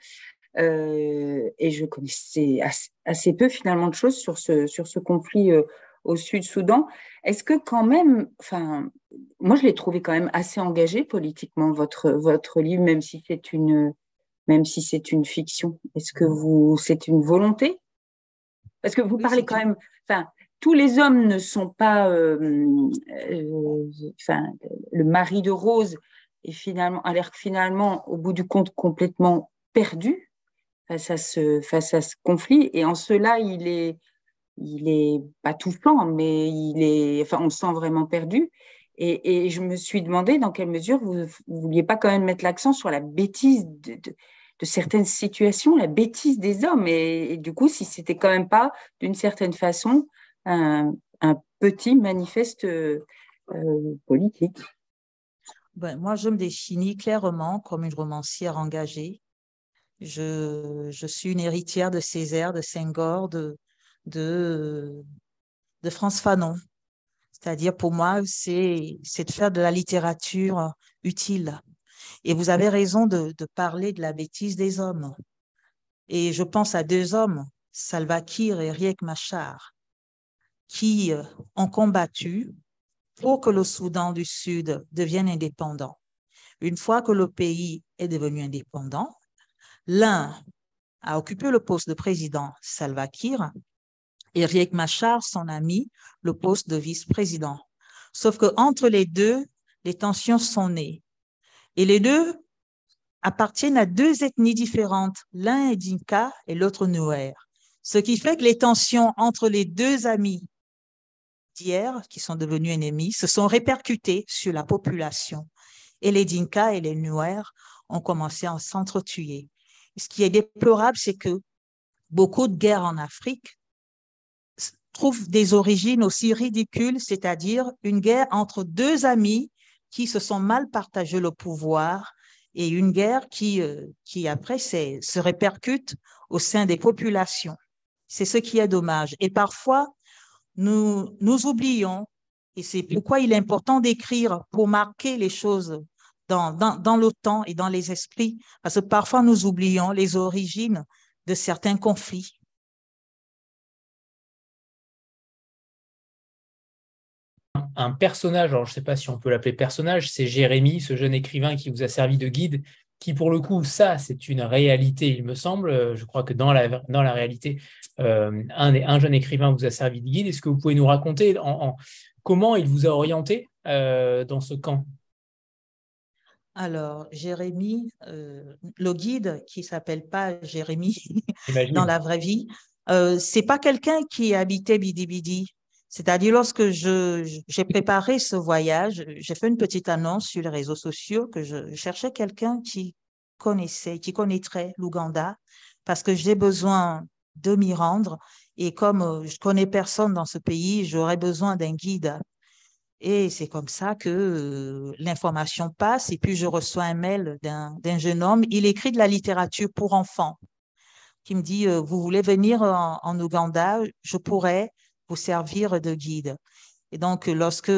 Et je connaissais assez peu finalement de choses sur ce conflit au Sud-Soudan. Est-ce que quand même, enfin, moi je l'ai trouvé quand même assez engagé politiquement votre livre, même si c'est une fiction. Est-ce que c'est une volonté? Parce que vous parlez quand même, enfin, tous les hommes ne sont pas, enfin, le mari de Rose est finalement, a l'air finalement au bout du compte complètement perdu face à ce conflit. Et en cela, il est pas touchant, mais enfin, on le sent vraiment perdu. Et je me suis demandé dans quelle mesure vous vouliez pas quand même mettre l'accent sur la bêtise de certaines situations, la bêtise des hommes. Et du coup, si c'était quand même pas, d'une certaine façon, un petit manifeste politique. Ben, moi, je me définis clairement comme une romancière engagée. Je suis une héritière de Césaire, de Senghor, de Frantz Fanon. C'est-à-dire, pour moi, c'est de faire de la littérature utile. Et vous avez raison de parler de la bêtise des hommes. Et je pense à 2 hommes, Salva Kiir et Riek Machar, qui ont combattu pour que le Soudan du Sud devienne indépendant. Une fois que le pays est devenu indépendant, l'un a occupé le poste de président, Salva Kiir, et Riek Machar, son ami, le poste de vice-président. Sauf qu'entre les deux, les tensions sont nées. Et les deux appartiennent à 2 ethnies différentes. L'un est Dinka et l'autre Nuer. Ce qui fait que les tensions entre les 2 amis d'hier, qui sont devenus ennemis, se sont répercutées sur la population. Et les Dinka et les Nuer ont commencé à s'entretuer. Ce qui est déplorable, c'est que beaucoup de guerres en Afrique trouvent des origines aussi ridicules, c'est-à-dire une guerre entre 2 amis qui se sont mal partagé le pouvoir et une guerre qui après se répercute au sein des populations. C'est ce qui est dommage. Et parfois, nous oublions, et c'est pourquoi il est important d'écrire pour marquer les choses dans le temps et dans les esprits, parce que parfois nous oublions les origines de certains conflits. Un personnage, alors je ne sais pas si on peut l'appeler personnage, c'est Jérémy, ce jeune écrivain qui vous a servi de guide, qui pour le coup, ça, c'est une réalité, il me semble. Je crois que dans la réalité, un jeune écrivain vous a servi de guide. Est-ce que vous pouvez nous raconter comment il vous a orienté dans ce camp? Alors, Jérémy, le guide qui ne s'appelle pas Jérémy J'imagine. dans la vraie vie, ce n'est pas quelqu'un qui habitait Bidi Bidi. C'est-à-dire, lorsque j'ai préparé ce voyage, j'ai fait une petite annonce sur les réseaux sociaux que je cherchais quelqu'un qui connaîtrait l'Ouganda, parce que j'ai besoin de m'y rendre. Et comme je connais personne dans ce pays, j'aurais besoin d'un guide. Et c'est comme ça que l'information passe. Et puis, je reçois un mail d'un jeune homme. Il écrit de la littérature pour enfants qui me dit, vous voulez venir en Ouganda, je pourrais vous servir de guide. Et donc, lorsque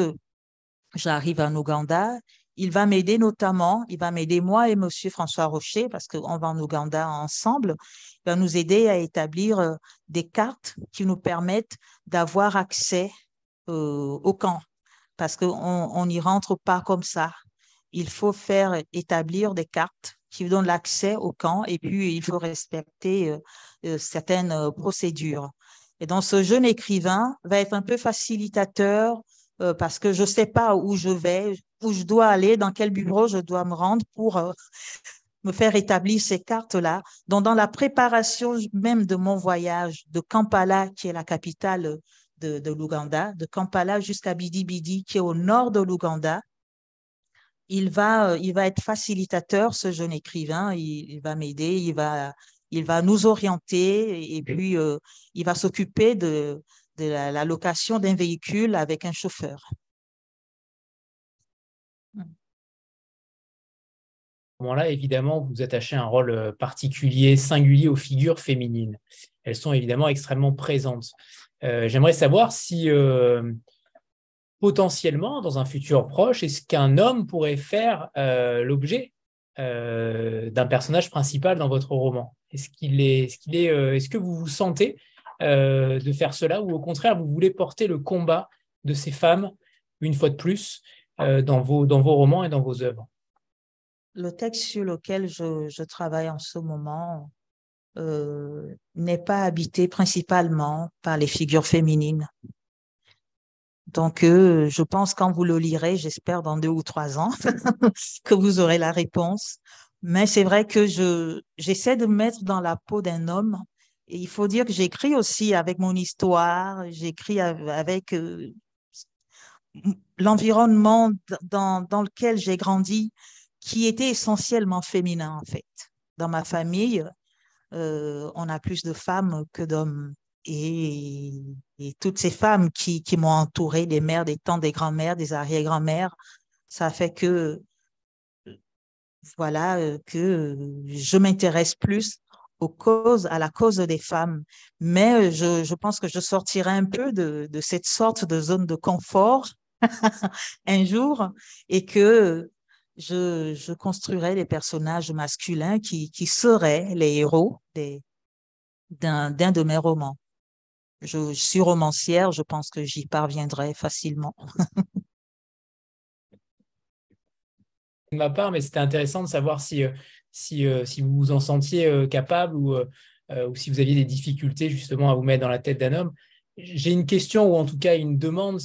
j'arrive en Ouganda, il va m'aider notamment, il va m'aider moi et Monsieur François Rocher, parce qu'on va en Ouganda ensemble, il va nous aider à établir des cartes qui nous permettent d'avoir accès au camp, parce qu'on n'y rentre pas comme ça. Il faut faire établir des cartes qui donnent l'accès au camp et puis il faut respecter certaines procédures. Et donc, ce jeune écrivain va être un peu facilitateur parce que je ne sais pas où je vais, où je dois aller, dans quel bureau je dois me rendre pour me faire établir ces cartes-là. Donc, dans la préparation même de mon voyage de Kampala, qui est la capitale de l'Ouganda, de Kampala jusqu'à Bidi Bidi, qui est au nord de l'Ouganda, il va être facilitateur, ce jeune écrivain. Il va m'aider, il va nous orienter et puis il va s'occuper de la location d'un véhicule avec un chauffeur. À ce moment-là, évidemment, vous attachez un rôle particulier, singulier aux figures féminines. Elles sont évidemment extrêmement présentes. J'aimerais savoir si potentiellement, dans un futur proche, est-ce qu'un homme pourrait faire l'objet d'un personnage principal dans votre roman? Est-ce que vous vous sentez de faire cela ou au contraire, vous voulez porter le combat de ces femmes, une fois de plus, dans vos romans et dans vos œuvres? Le texte sur lequel je travaille en ce moment n'est pas habité principalement par les figures féminines. Donc, je pense quand vous le lirez, j'espère dans 2 ou 3 ans, que vous aurez la réponse. Mais c'est vrai que j'essaie de me mettre dans la peau d'un homme. Et il faut dire que j'écris aussi avec mon histoire, j'écris avec l'environnement dans lequel j'ai grandi, qui était essentiellement féminin, en fait. Dans ma famille, on a plus de femmes que d'hommes. Et toutes ces femmes qui m'ont entourée, des mères, des tantes, des grands-mères, des arrière-grands-mères, ça fait que, voilà, que je m'intéresse plus à la cause des femmes. Mais je pense que je sortirai un peu de cette sorte de zone de confort un jour et que je construirai des personnages masculins qui seraient les héros d'un de mes romans. Je suis romancière, je pense que j'y parviendrai facilement. De ma part, mais c'était intéressant de savoir si vous vous en sentiez capable ou si vous aviez des difficultés justement à vous mettre dans la tête d'un homme. J'ai une question ou en tout cas une demande,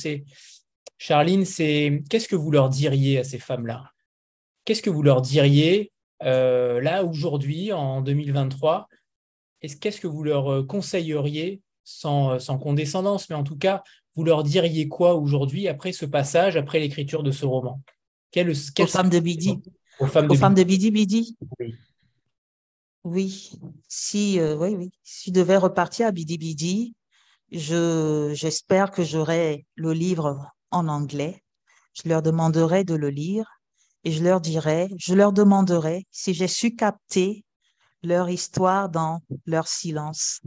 Charline, qu'est-ce que vous leur diriez à ces femmes-là? Qu'est-ce que vous leur diriez là aujourd'hui en 2023? Qu'est-ce que vous leur conseilleriez sans condescendance, mais en tout cas, vous leur diriez quoi aujourd'hui après ce passage, après l'écriture de ce roman? Aux femmes de Bidi. Aux femmes de Bidi Bidi. Oui. Oui. Si je devais repartir à Bidi Bidi, j'espère que j'aurai le livre en anglais. Je leur demanderai de le lire et je leur demanderai si j'ai su capter leur histoire dans leur silence.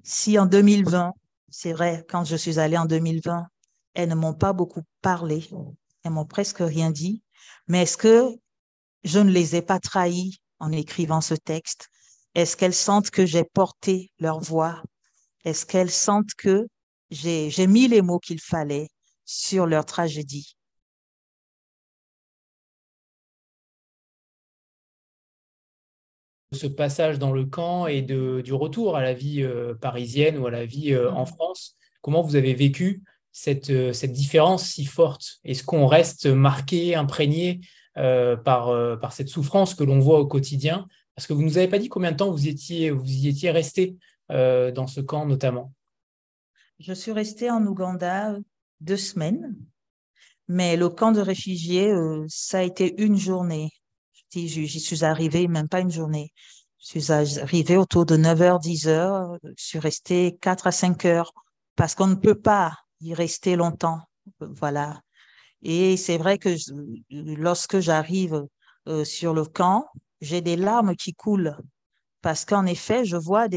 Si en 2020, c'est vrai, quand je suis allée en 2020, elles ne m'ont pas beaucoup parlé, elles m'ont presque rien dit, mais est-ce que je ne les ai pas trahies en écrivant ce texte? Est-ce qu'elles sentent que j'ai porté leur voix? Est-ce qu'elles sentent que j'ai mis les mots qu'il fallait sur leur tragédie? Ce passage dans le camp et du retour à la vie parisienne ou à la vie en France, comment vous avez vécu cette différence si forte? Est-ce qu'on reste marqué, imprégné par cette souffrance que l'on voit au quotidien? Parce que vous ne nous avez pas dit combien de temps vous y étiez resté dans ce camp notamment. Je suis restée en Ouganda 2 semaines, mais le camp de réfugiés, ça a été une journée. Je partie, j'y suis arrivée même pas une journée. Je suis arrivée autour de 9h, 10h. Je suis restée 4 à 5 heures parce qu'on ne peut pas y rester longtemps. Voilà. Et c'est vrai que lorsque j'arrive sur le camp, j'ai des larmes qui coulent parce qu'en effet, je vois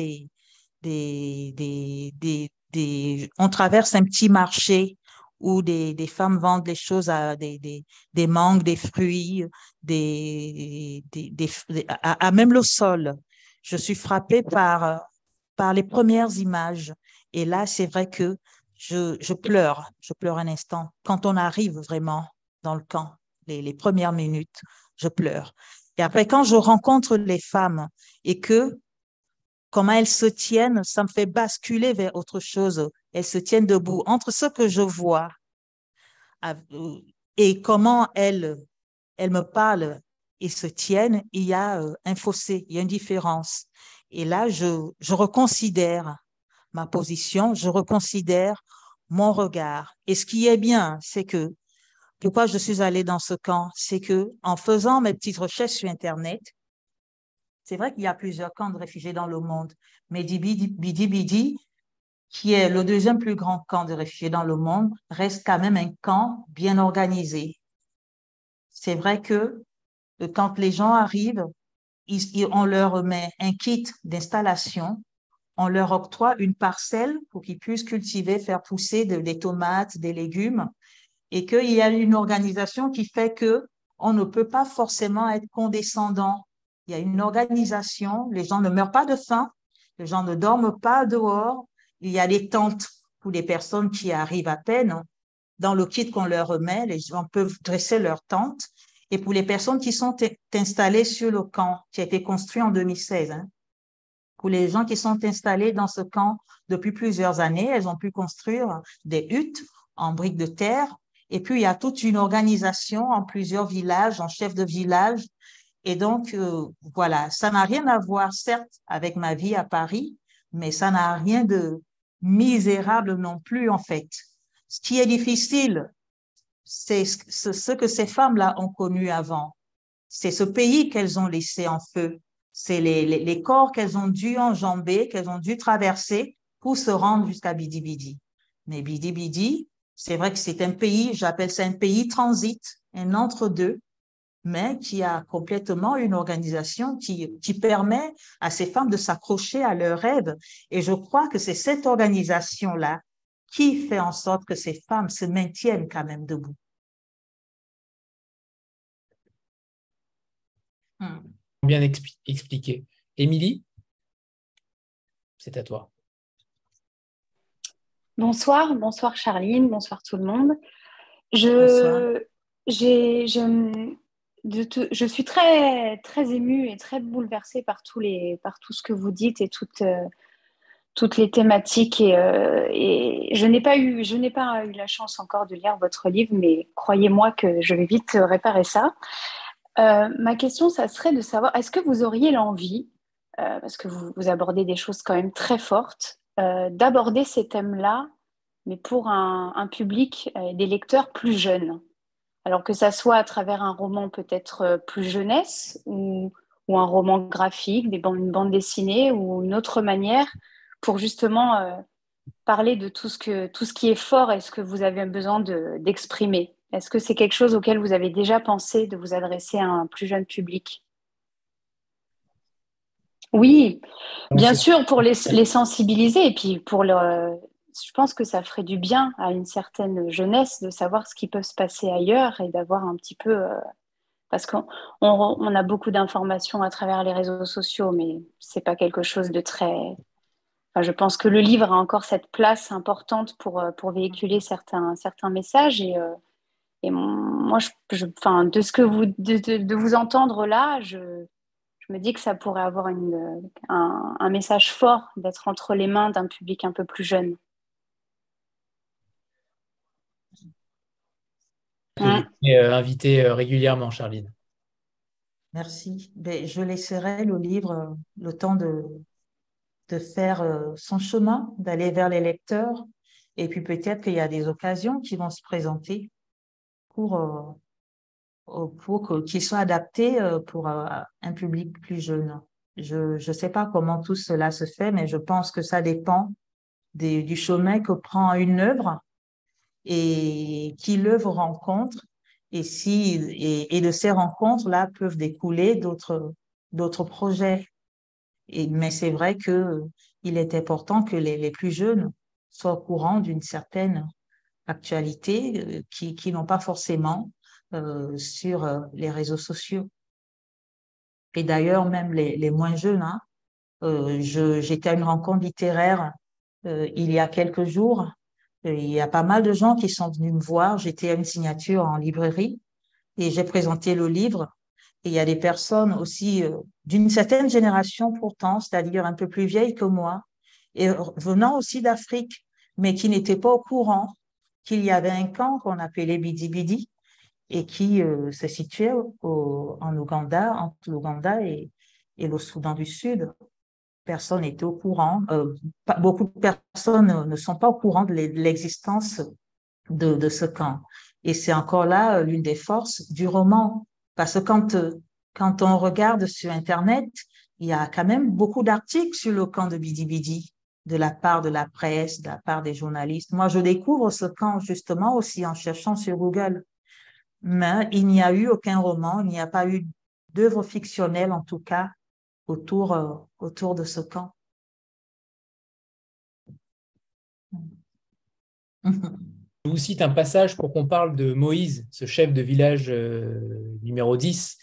on traverse un petit marché où des femmes vendent des choses, des mangues, des fruits, même le sol. Je suis frappée par les premières images. Et là, c'est vrai que je pleure un instant. Quand on arrive vraiment dans le camp, les premières minutes, je pleure. Et après, quand je rencontre les femmes et que comment elles se tiennent, ça me fait basculer vers autre chose. Elles se tiennent debout. Entre ce que je vois et comment elles me parlent et se tiennent, il y a un fossé, il y a une différence. Et là, je reconsidère ma position, je reconsidère mon regard. Et ce qui est bien, c'est que pourquoi je suis allée dans ce camp, c'est que en faisant mes petites recherches sur Internet, c'est vrai qu'il y a plusieurs camps de réfugiés dans le monde, mais Bidi Bidi, qui est le deuxième plus grand camp de réfugiés dans le monde, reste quand même un camp bien organisé. C'est vrai que quand les gens arrivent, on leur met un kit d'installation, on leur octroie une parcelle pour qu'ils puissent cultiver, faire pousser des tomates, des légumes, et qu'il y a une organisation qui fait que on ne peut pas forcément être condescendant. Il y a une organisation, les gens ne meurent pas de faim, les gens ne dorment pas dehors. Il y a des tentes pour les personnes qui arrivent à peine. Dans le kit qu'on leur remet, les gens peuvent dresser leur tente. Et pour les personnes qui sont installées sur le camp, qui a été construit en 2016, hein, pour les gens qui sont installés dans ce camp depuis plusieurs années, elles ont pu construire des huttes en briques de terre. Et puis, il y a toute une organisation en plusieurs villages, en chefs de village. Et donc, voilà, ça n'a rien à voir, certes, avec ma vie à Paris, mais ça n'a rien de misérable non plus, en fait. Ce qui est difficile, c'est ce que ces femmes-là ont connu avant. C'est ce pays qu'elles ont laissé en feu. C'est les corps qu'elles ont dû enjamber, qu'elles ont dû traverser pour se rendre jusqu'à Bidi Bidi. Mais Bidi Bidi, c'est vrai que c'est un pays, j'appelle ça un pays transit, un entre-deux, mais qui a complètement une organisation qui permet à ces femmes de s'accrocher à leurs rêves. Et je crois que c'est cette organisation-là qui fait en sorte que ces femmes se maintiennent quand même debout. Bien expliqué. Émilie, c'est à toi. Bonsoir, bonsoir Charline, bonsoir tout le monde. Bonsoir. Je suis très, très émue et très bouleversée par tout ce que vous dites et toutes les thématiques. Et je n'ai pas eu la chance encore de lire votre livre, mais croyez-moi que je vais vite réparer ça. Ma question, ça serait de savoir, est-ce que vous auriez l'envie, parce que vous abordez des choses quand même très fortes, d'aborder ces thèmes-là, mais pour un public, des lecteurs plus jeunes? Alors que ça soit à travers un roman peut-être plus jeunesse ou un roman graphique, une bande dessinée ou une autre manière pour justement parler de tout ce qui est fort et ce que vous avez besoin d'exprimer. Est-ce que c'est quelque chose auquel vous avez déjà pensé de vous adresser à un plus jeune public? Oui, bien sûr, pour les sensibiliser et puis je pense que ça ferait du bien à une certaine jeunesse de savoir ce qui peut se passer ailleurs et d'avoir un petit peu... parce qu'on a beaucoup d'informations à travers les réseaux sociaux, mais c'est pas quelque chose de très... Enfin, je pense que le livre a encore cette place importante pour véhiculer certains messages et moi, enfin, de ce que de vous entendre là, je me dis que ça pourrait avoir un message fort d'être entre les mains d'un public un peu plus jeune. Vous êtes invitée régulièrement, Charline. Merci. Ben, je laisserai le livre le temps de faire son chemin, d'aller vers les lecteurs. Et puis peut-être qu'il y a des occasions qui vont se présenter pour qu'il soit adapté pour un public plus jeune. Je ne sais pas comment tout cela se fait, mais je pense que ça dépend du chemin que prend une œuvre et qui l'œuvre rencontre. Et de ces rencontres-là peuvent découler d'autres projets. Mais c'est vrai qu'il est important que les plus jeunes soient au courant d'une certaine actualité qui n'ont pas forcément sur les réseaux sociaux. Et d'ailleurs, même les moins jeunes, hein, j'étais à une rencontre littéraire il y a quelques jours. Il y a pas mal de gens qui sont venus me voir. J'étais à une signature en librairie et j'ai présenté le livre. Et il y a des personnes aussi d'une certaine génération pourtant, c'est-à-dire un peu plus vieilles que moi, et venant aussi d'Afrique, mais qui n'étaient pas au courant qu'il y avait un camp qu'on appelait Bidi Bidi et qui se situait en Ouganda, entre l'Ouganda et le Soudan du Sud. Personne n'était au courant. Beaucoup de personnes ne sont pas au courant de l'existence de ce camp. Et c'est encore là l'une des forces du roman. Parce que quand on regarde sur Internet, il y a quand même beaucoup d'articles sur le camp de Bidi Bidi, de la part de la presse, de la part des journalistes. Moi, je découvre ce camp justement aussi en cherchant sur Google. Mais il n'y a eu aucun roman, il n'y a pas eu d'œuvre fictionnelle en tout cas autour de ce camp. Je vous cite un passage pour qu'on parle de Moïse, ce chef de village numéro 10,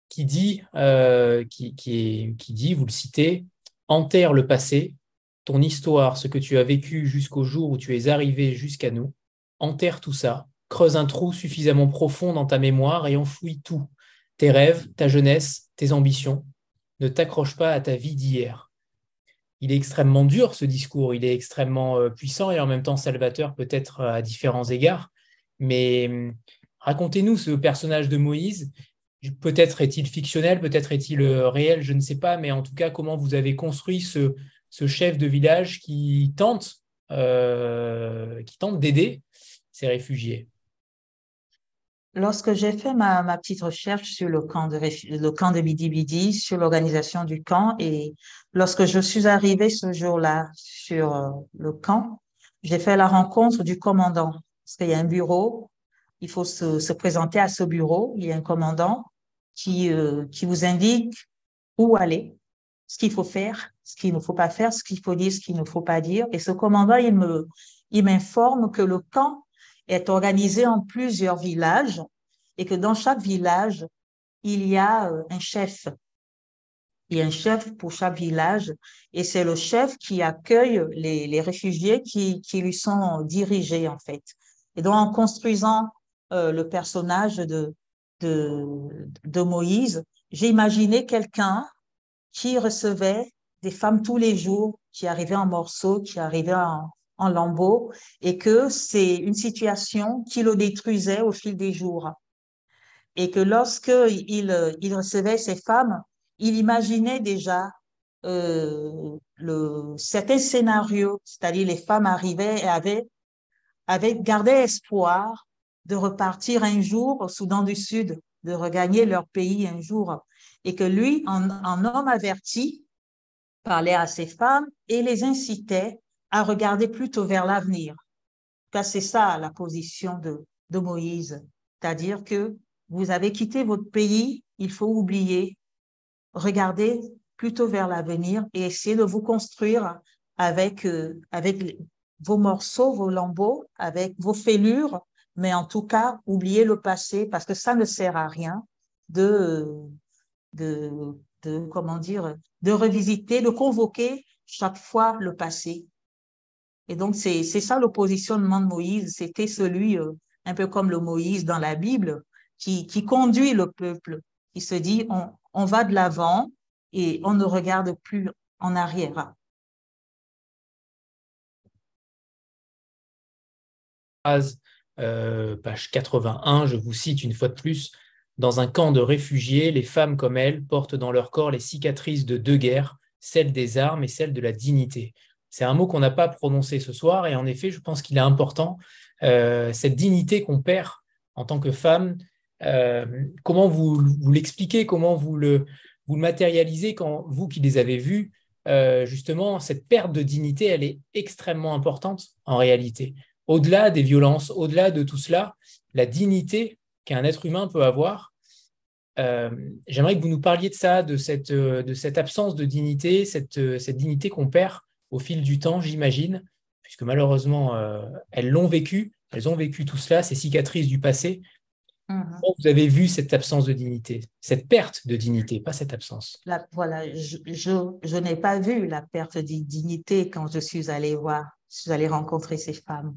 qui dit, vous le citez, « Enterre le passé, ton histoire, ce que tu as vécu jusqu'au jour où tu es arrivé jusqu'à nous. Enterre tout ça, creuse un trou suffisamment profond dans ta mémoire et enfouis tout, tes rêves, ta jeunesse, tes ambitions. Ne t'accroche pas à ta vie d'hier. » Il est extrêmement dur, ce discours. Il est extrêmement puissant et en même temps salvateur, peut-être à différents égards. Mais racontez-nous ce personnage de Moïse. Peut-être est-il fictionnel, peut-être est-il réel, je ne sais pas. Mais en tout cas, comment vous avez construit ce chef de village qui tente d'aider ces réfugiés? Lorsque j'ai fait ma petite recherche sur le camp de Bidi Bidi, sur l'organisation du camp, et lorsque je suis arrivée ce jour-là sur le camp, j'ai fait la rencontre du commandant. Parce qu'il y a un bureau, il faut se présenter à ce bureau. Il y a un commandant qui vous indique où aller, ce qu'il faut faire, ce qu'il ne faut pas faire, ce qu'il faut dire, ce qu'il ne faut pas dire. Et ce commandant, il m'informe que le camp est organisé en plusieurs villages et que dans chaque village, il y a un chef. Il y a un chef pour chaque village et c'est le chef qui accueille les réfugiés qui lui sont dirigés, en fait. Et donc, en construisant le personnage de Moïse, j'ai imaginé quelqu'un qui recevait des femmes tous les jours, qui arrivaient en morceaux, qui arrivaient en lambeaux, et que c'est une situation qui le détruisait au fil des jours. Et que lorsque il recevait ces femmes, il imaginait déjà certains scénarios, c'est-à-dire les femmes arrivaient et gardaient espoir de repartir un jour au Soudan du Sud, de regagner leur pays un jour. Et que lui, en homme averti, parlait à ces femmes et les incitait à regarder plutôt vers l'avenir. Car c'est ça la position de Moïse. C'est-à-dire que vous avez quitté votre pays, il faut oublier, regarder plutôt vers l'avenir et essayer de vous construire avec vos morceaux, vos lambeaux, avec vos fêlures, mais en tout cas, oubliez le passé parce que ça ne sert à rien comment dire, de revisiter, de convoquer chaque fois le passé. Et donc, c'est ça le positionnement de Moïse. C'était celui, un peu comme le Moïse dans la Bible, qui conduit le peuple, qui se dit, on va de l'avant et on ne regarde plus en arrière. Page 81, je vous cite une fois de plus. Dans un camp de réfugiés, les femmes comme elles portent dans leur corps les cicatrices de deux guerres, celle des armes et celle de la dignité. C'est un mot qu'on n'a pas prononcé ce soir et en effet, je pense qu'il est important, cette dignité qu'on perd en tant que femme, Comment vous l'expliquez, comment vous le matérialisez quand vous qui les avez vus, justement, cette perte de dignité, elle est extrêmement importante en réalité. Au-delà des violences, au-delà de tout cela, la dignité qu'un être humain peut avoir, j'aimerais que vous nous parliez de ça, de cette absence de dignité, cette dignité qu'on perd au fil du temps, j'imagine, puisque malheureusement, elles ont vécu tout cela, ces cicatrices du passé. Comment vous avez vu cette absence de dignité, cette perte de dignité, pas cette absence? Voilà, je n'ai pas vu la perte de dignité quand je suis allée rencontrer ces femmes,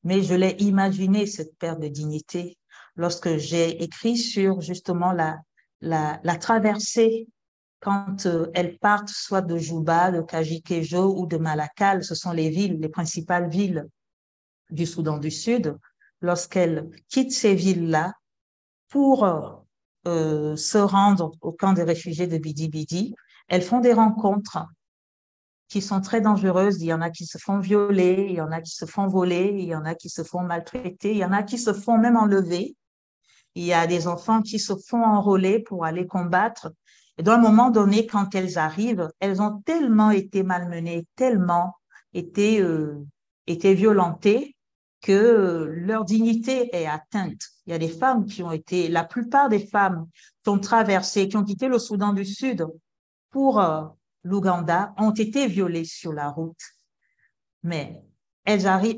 mais je l'ai imaginé, cette perte de dignité, lorsque j'ai écrit sur justement la traversée quand elles partent soit de Juba, de Kaji-Kéjo ou de Malakal. Ce sont les principales villes du Soudan du Sud. Lorsqu'elles quittent ces villes-là pour se rendre au camp des réfugiés de Bidi-Bidi, elles font des rencontres qui sont très dangereuses. Il y en a qui se font violer, il y en a qui se font voler, il y en a qui se font maltraiter, il y en a qui se font même enlever. Il y a des enfants qui se font enrôler pour aller combattre. Et à un moment donné, quand elles arrivent, elles ont tellement été malmenées, tellement été violentées que leur dignité est atteinte. Il y a des femmes qui ont été, la plupart des femmes qui ont traversé, qui ont quitté le Soudan du Sud pour l'Ouganda, ont été violées sur la route. Mais elles arrivent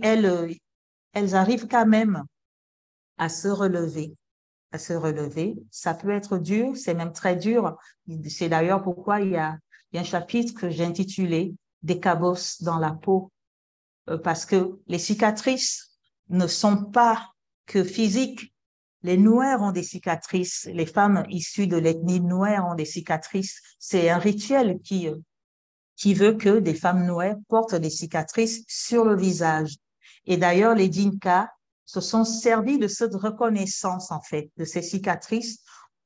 quand même à se relever. Ça peut être dur, c'est même très dur. C'est d'ailleurs pourquoi il y a un chapitre que j'ai intitulé « Des cabosses dans la peau », parce que les cicatrices ne sont pas que physiques. Les Nouers ont des cicatrices, les femmes issues de l'ethnie Nouer ont des cicatrices. C'est un rituel qui veut que des femmes Nouer portent des cicatrices sur le visage. Et d'ailleurs, les Dinka se sont servis de cette reconnaissance, en fait, de ces cicatrices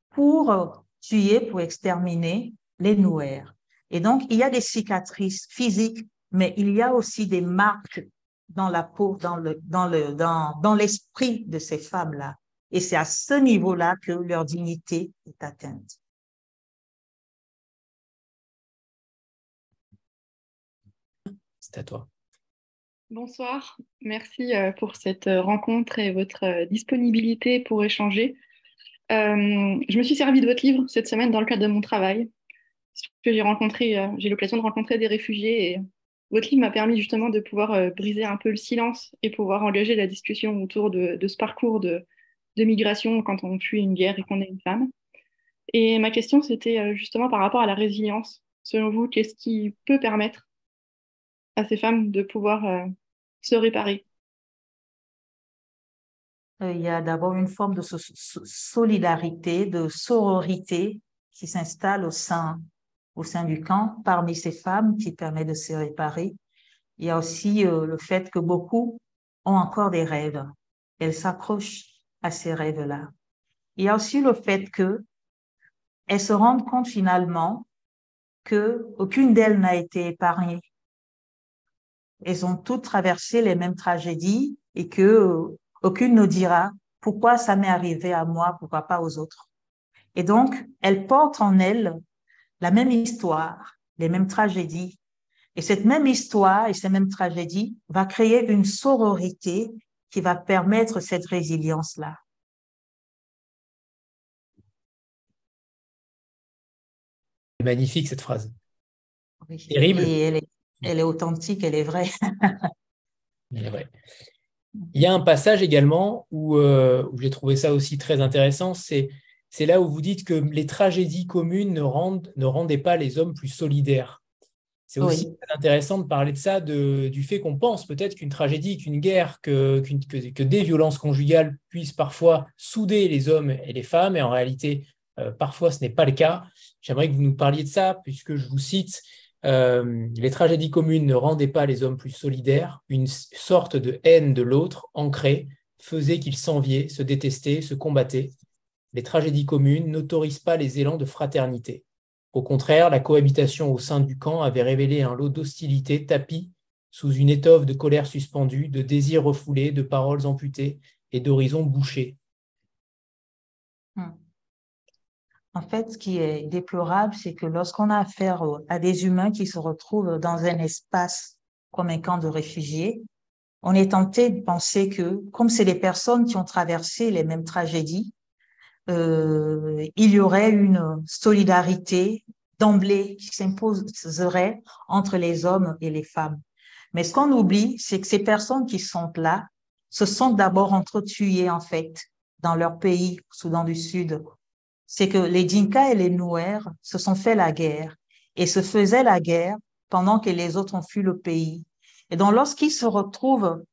pour tuer, pour exterminer les Nouers. Et donc, il y a des cicatrices physiques, mais il y a aussi des marques dans la peau, dans l'esprit de ces femmes-là. Et c'est à ce niveau-là que leur dignité est atteinte. C'est à toi. Bonsoir, merci pour cette rencontre et votre disponibilité pour échanger. Je me suis servi de votre livre cette semaine dans le cadre de mon travail, parce que j'ai l'occasion de rencontrer des réfugiés et votre livre m'a permis justement de pouvoir briser un peu le silence et pouvoir engager la discussion autour de ce parcours de migration quand on fuit une guerre et qu'on est une femme. Et ma question, c'était justement par rapport à la résilience. Selon vous, qu'est-ce qui peut permettre à ces femmes de pouvoir se réparer? Il y a d'abord une forme de solidarité, de sororité qui s'installe au sein du camp parmi ces femmes qui permet de se réparer. Il y a aussi le fait que beaucoup ont encore des rêves. Elles s'accrochent à ces rêves-là. Il y a aussi le fait qu'elles se rendent compte finalement qu'aucune d'elles n'a été épargnée. Elles ont toutes traversé les mêmes tragédies et aucune ne dira pourquoi ça m'est arrivé à moi, pourquoi pas aux autres. Et donc, elles portent en elles la même histoire, les mêmes tragédies. Et cette même histoire et ces mêmes tragédies va créer une sororité qui va permettre cette résilience-là. C'est magnifique cette phrase. Oui. Terrible. Et elle est authentique, elle est vraie. Elle est vraie. Il y a un passage également où j'ai trouvé ça aussi très intéressant, c'est là où vous dites que les tragédies communes ne rendaient pas les hommes plus solidaires. C'est aussi très intéressant de parler de ça, du fait qu'on pense peut-être qu'une tragédie, qu'une guerre, que des violences conjugales puissent parfois souder les hommes et les femmes, et en réalité, parfois ce n'est pas le cas. J'aimerais que vous nous parliez de ça, puisque je vous cite, les tragédies communes ne rendaient pas les hommes plus solidaires, une sorte de haine de l'autre ancrée faisait qu'ils s'enviaient, se détestaient, se combattaient. Les tragédies communes n'autorisent pas les élans de fraternité. Au contraire, la cohabitation au sein du camp avait révélé un lot d'hostilité tapi sous une étoffe de colère suspendue, de désirs refoulés, de paroles amputées et d'horizons bouchés. En fait, ce qui est déplorable, c'est que lorsqu'on a affaire à des humains qui se retrouvent dans un espace comme un camp de réfugiés, on est tenté de penser que, comme c'est des personnes qui ont traversé les mêmes tragédies, il y aurait une solidarité d'emblée qui s'imposerait entre les hommes et les femmes. Mais ce qu'on oublie, c'est que ces personnes qui sont là se sont d'abord entretuées, en fait, dans leur pays, au Soudan du Sud. C'est que les Dinka et les Nouers se sont fait la guerre et se faisaient la guerre pendant que les autres ont fui le pays. Et donc, lorsqu'ils se retrouvent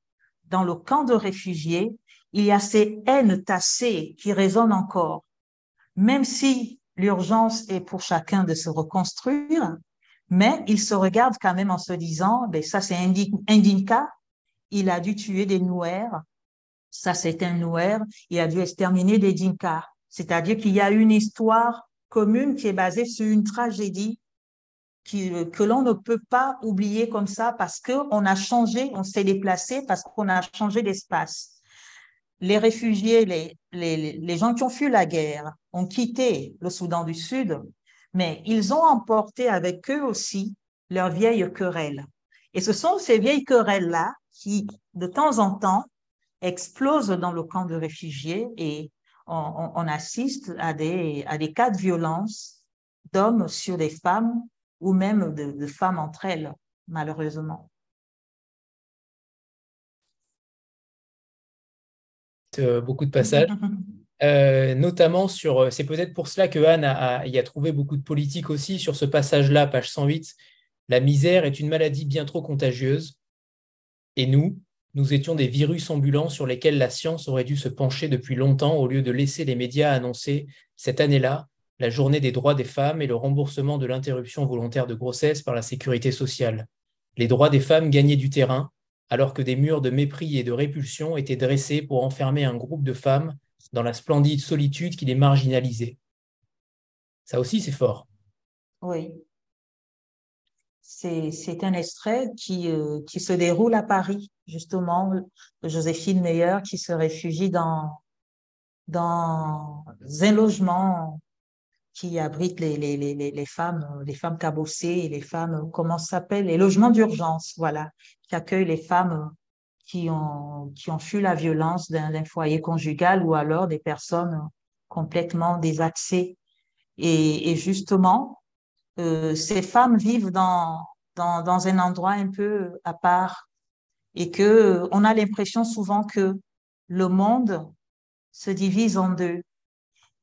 dans le camp de réfugiés, il y a ces haines tassées qui résonnent encore. Même si l'urgence est pour chacun de se reconstruire, mais ils se regardent quand même en se disant, ben ça c'est un Dinka, il a dû tuer des Nouers, ça c'est un Nouer, il a dû exterminer des Dinka. C'est-à-dire qu'il y a une histoire commune qui est basée sur une tragédie que l'on ne peut pas oublier comme ça parce qu'on a changé, on s'est déplacé parce qu'on a changé d'espace. Les réfugiés, les gens qui ont fui la guerre ont quitté le Soudan du Sud, mais ils ont emporté avec eux aussi leurs vieilles querelles. Et ce sont ces vieilles querelles-là qui, de temps en temps, explosent dans le camp de réfugiés et on assiste à des cas de violence d'hommes sur des femmes ou même de femmes entre elles, malheureusement. Beaucoup de passages, notamment sur, c'est peut-être pour cela que Anne y a trouvé beaucoup de politique aussi sur ce passage-là, page 108, la misère est une maladie bien trop contagieuse et nous étions des virus ambulants sur lesquels la science aurait dû se pencher depuis longtemps au lieu de laisser les médias annoncer cette année-là la journée des droits des femmes et le remboursement de l'interruption volontaire de grossesse par la sécurité sociale. Les droits des femmes gagnaient du terrain, alors que des murs de mépris et de répulsion étaient dressés pour enfermer un groupe de femmes dans la splendide solitude qui les marginalisait. Ça aussi, c'est fort. Oui. C'est un extrait qui se déroule à Paris, justement, de Joséphine Meyer qui se réfugie dans un logement qui abrite les femmes cabossées et les femmes, comment ça s'appelle, les logements d'urgence, voilà, qui accueillent les femmes qui ont fui la violence d'un foyer conjugal ou alors des personnes complètement désaxées. Et justement, ces femmes vivent dans un endroit un peu à part et que on a l'impression souvent que le monde se divise en deux.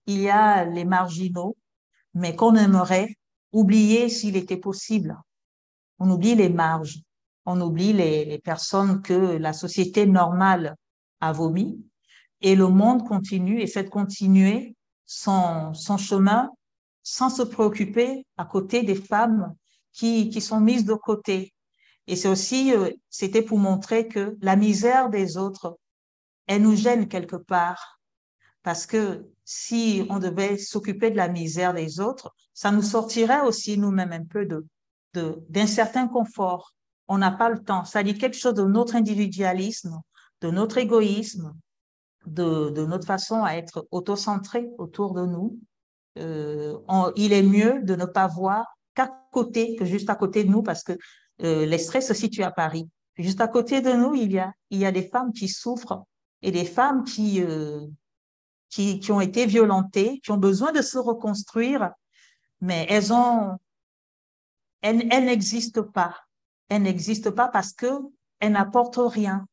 Il y a les marginaux, mais qu'on aimerait oublier s'il était possible. On oublie les marges, on oublie les personnes que la société normale a vomi et le monde continue et fait continuer son chemin sans se préoccuper à côté des femmes qui sont mises de côté. Et c'est aussi, c'était pour montrer que la misère des autres, elle nous gêne quelque part. Parce que si on devait s'occuper de la misère des autres, ça nous sortirait aussi nous-mêmes un peu d'un certain confort. On n'a pas le temps. Ça dit quelque chose de notre individualisme, de notre égoïsme, de notre façon à être autocentré autour de nous. Il est mieux de ne pas voir qu'à côté, que juste à côté de nous, parce que l'extrait se situe à Paris. Juste à côté de nous, il y a des femmes qui souffrent et des femmes qui ont été violentées, qui ont besoin de se reconstruire, mais elles n'existent pas. Elles n'existent pas parce qu'elles n'apportent rien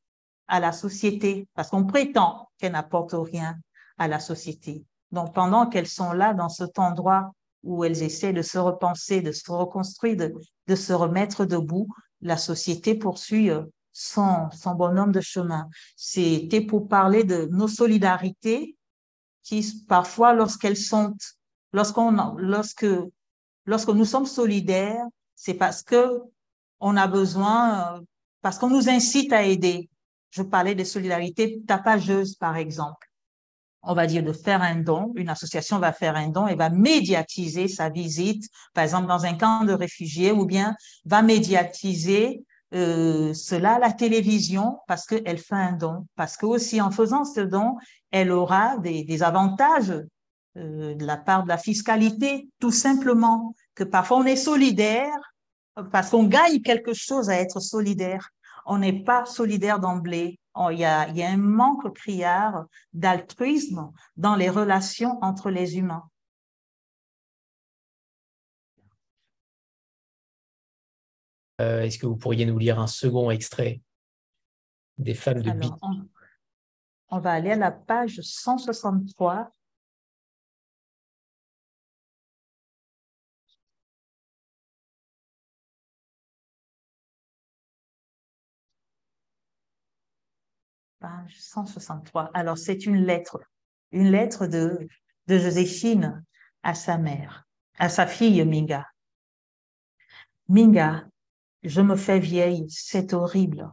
à la société, parce qu'on prétend qu'elles n'apportent rien à la société. Donc, pendant qu'elles sont là, dans cet endroit où elles essaient de se repenser, de se reconstruire, de se remettre debout, la société poursuit son bonhomme de chemin. C'était pour parler de nos solidarités qui, parfois, lorsque nous sommes solidaires, c'est parce que on a besoin, parce qu'on nous incite à aider. Je parlais de solidarité tapageuse, par exemple. On va dire de faire un don, une association va faire un don et va médiatiser sa visite, par exemple dans un camp de réfugiés, ou bien va médiatiser cela à la télévision parce qu'elle fait un don. Parce que aussi en faisant ce don, elle aura des avantages de la part de la fiscalité, tout simplement, que parfois on est solidaire parce qu'on gagne quelque chose à être solidaire. On n'est pas solidaire d'emblée. Il y a un manque criard d'altruisme dans les relations entre les humains. Est-ce que vous pourriez nous lire un second extrait des femmes de Bi? On va aller à la page 163. Page 163. Alors, c'est une lettre de Joséphine à sa mère, à sa fille Minga. Minga, je me fais vieille, c'est horrible.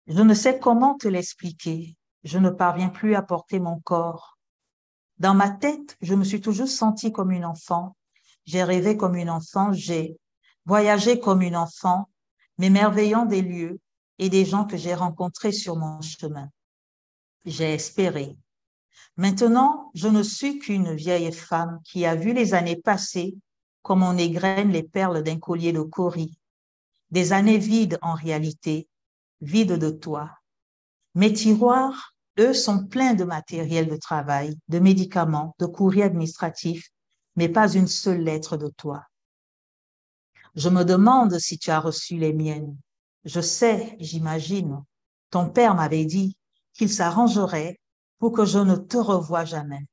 Je ne sais comment te l'expliquer. Je ne parviens plus à porter mon corps. Dans ma tête, je me suis toujours sentie comme une enfant. J'ai rêvé comme une enfant, j'ai voyagé comme une enfant, m'émerveillant des lieux et des gens que j'ai rencontrés sur mon chemin. J'ai espéré. Maintenant, je ne suis qu'une vieille femme qui a vu les années passer comme on égrène les perles d'un collier de caurie. Des années vides en réalité, vides de toi. Mes tiroirs, eux, sont pleins de matériel de travail, de médicaments, de courriers administratifs, mais pas une seule lettre de toi. Je me demande si tu as reçu les miennes. Je sais, j'imagine, ton père m'avait dit qu'il s'arrangerait pour que je ne te revoie jamais.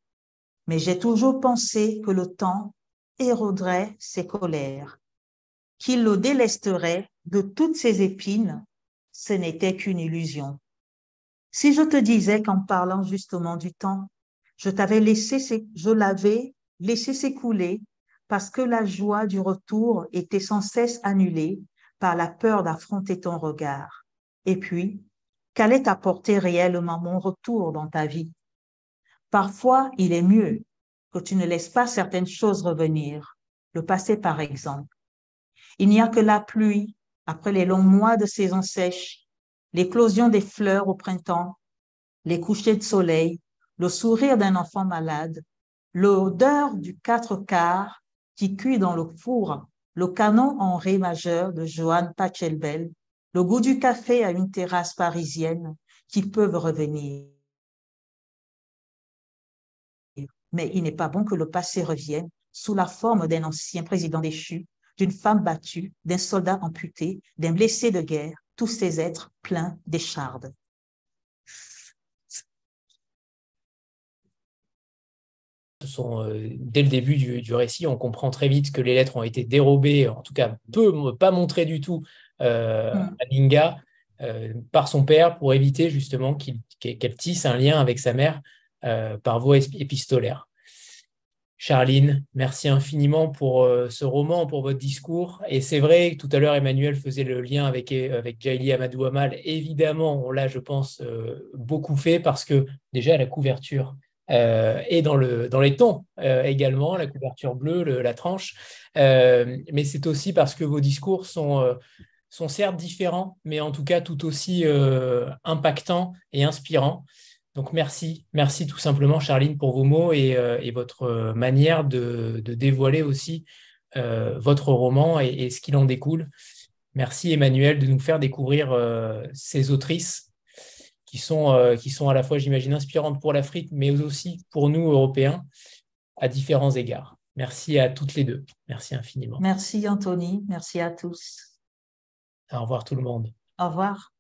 Mais j'ai toujours pensé que le temps éroderait ses colères, qu'il le délesterait de toutes ses épines. Ce n'était qu'une illusion. Si je te disais qu'en parlant justement du temps, je l'avais laissé s'écouler parce que la joie du retour était sans cesse annulée par la peur d'affronter ton regard. Et puis, qu'allait apporter réellement mon retour dans ta vie? Parfois, il est mieux que tu ne laisses pas certaines choses revenir, le passé par exemple. Il n'y a que la pluie, après les longs mois de saison sèche, l'éclosion des fleurs au printemps, les couchers de soleil, le sourire d'un enfant malade, l'odeur du 4/4 qui cuit dans le four, le canon en ré majeur de Johann Pachelbel, le goût du café à une terrasse parisienne qui peuvent revenir. Mais il n'est pas bon que le passé revienne sous la forme d'un ancien président déchu, d'une femme battue, d'un soldat amputé, d'un blessé de guerre, tous ces êtres pleins d'échardes. Dès le début du récit, on comprend très vite que les lettres ont été dérobées, en tout cas pas montrées du tout à Minga par son père pour éviter justement qu'elle tisse un lien avec sa mère par voie épistolaire. Charline, merci infiniment pour ce roman, pour votre discours. Et c'est vrai, tout à l'heure, Emmanuel faisait le lien avec Djaïli Amadou Amal. Évidemment, on l'a, je pense, beaucoup fait parce que déjà, la couverture et dans les tons également, la couverture bleue, la tranche. Mais c'est aussi parce que vos discours sont certes différents, mais en tout cas tout aussi impactants et inspirants. Donc merci tout simplement Charline pour vos mots et votre manière de dévoiler aussi votre roman et ce qu'il en découle. Merci Emmanuel de nous faire découvrir ces autrices qui sont à la fois, j'imagine, inspirantes pour l'Afrique, mais aussi pour nous, Européens, à différents égards. Merci à toutes les deux. Merci infiniment. Merci Anthony, merci à tous. Au revoir tout le monde. Au revoir.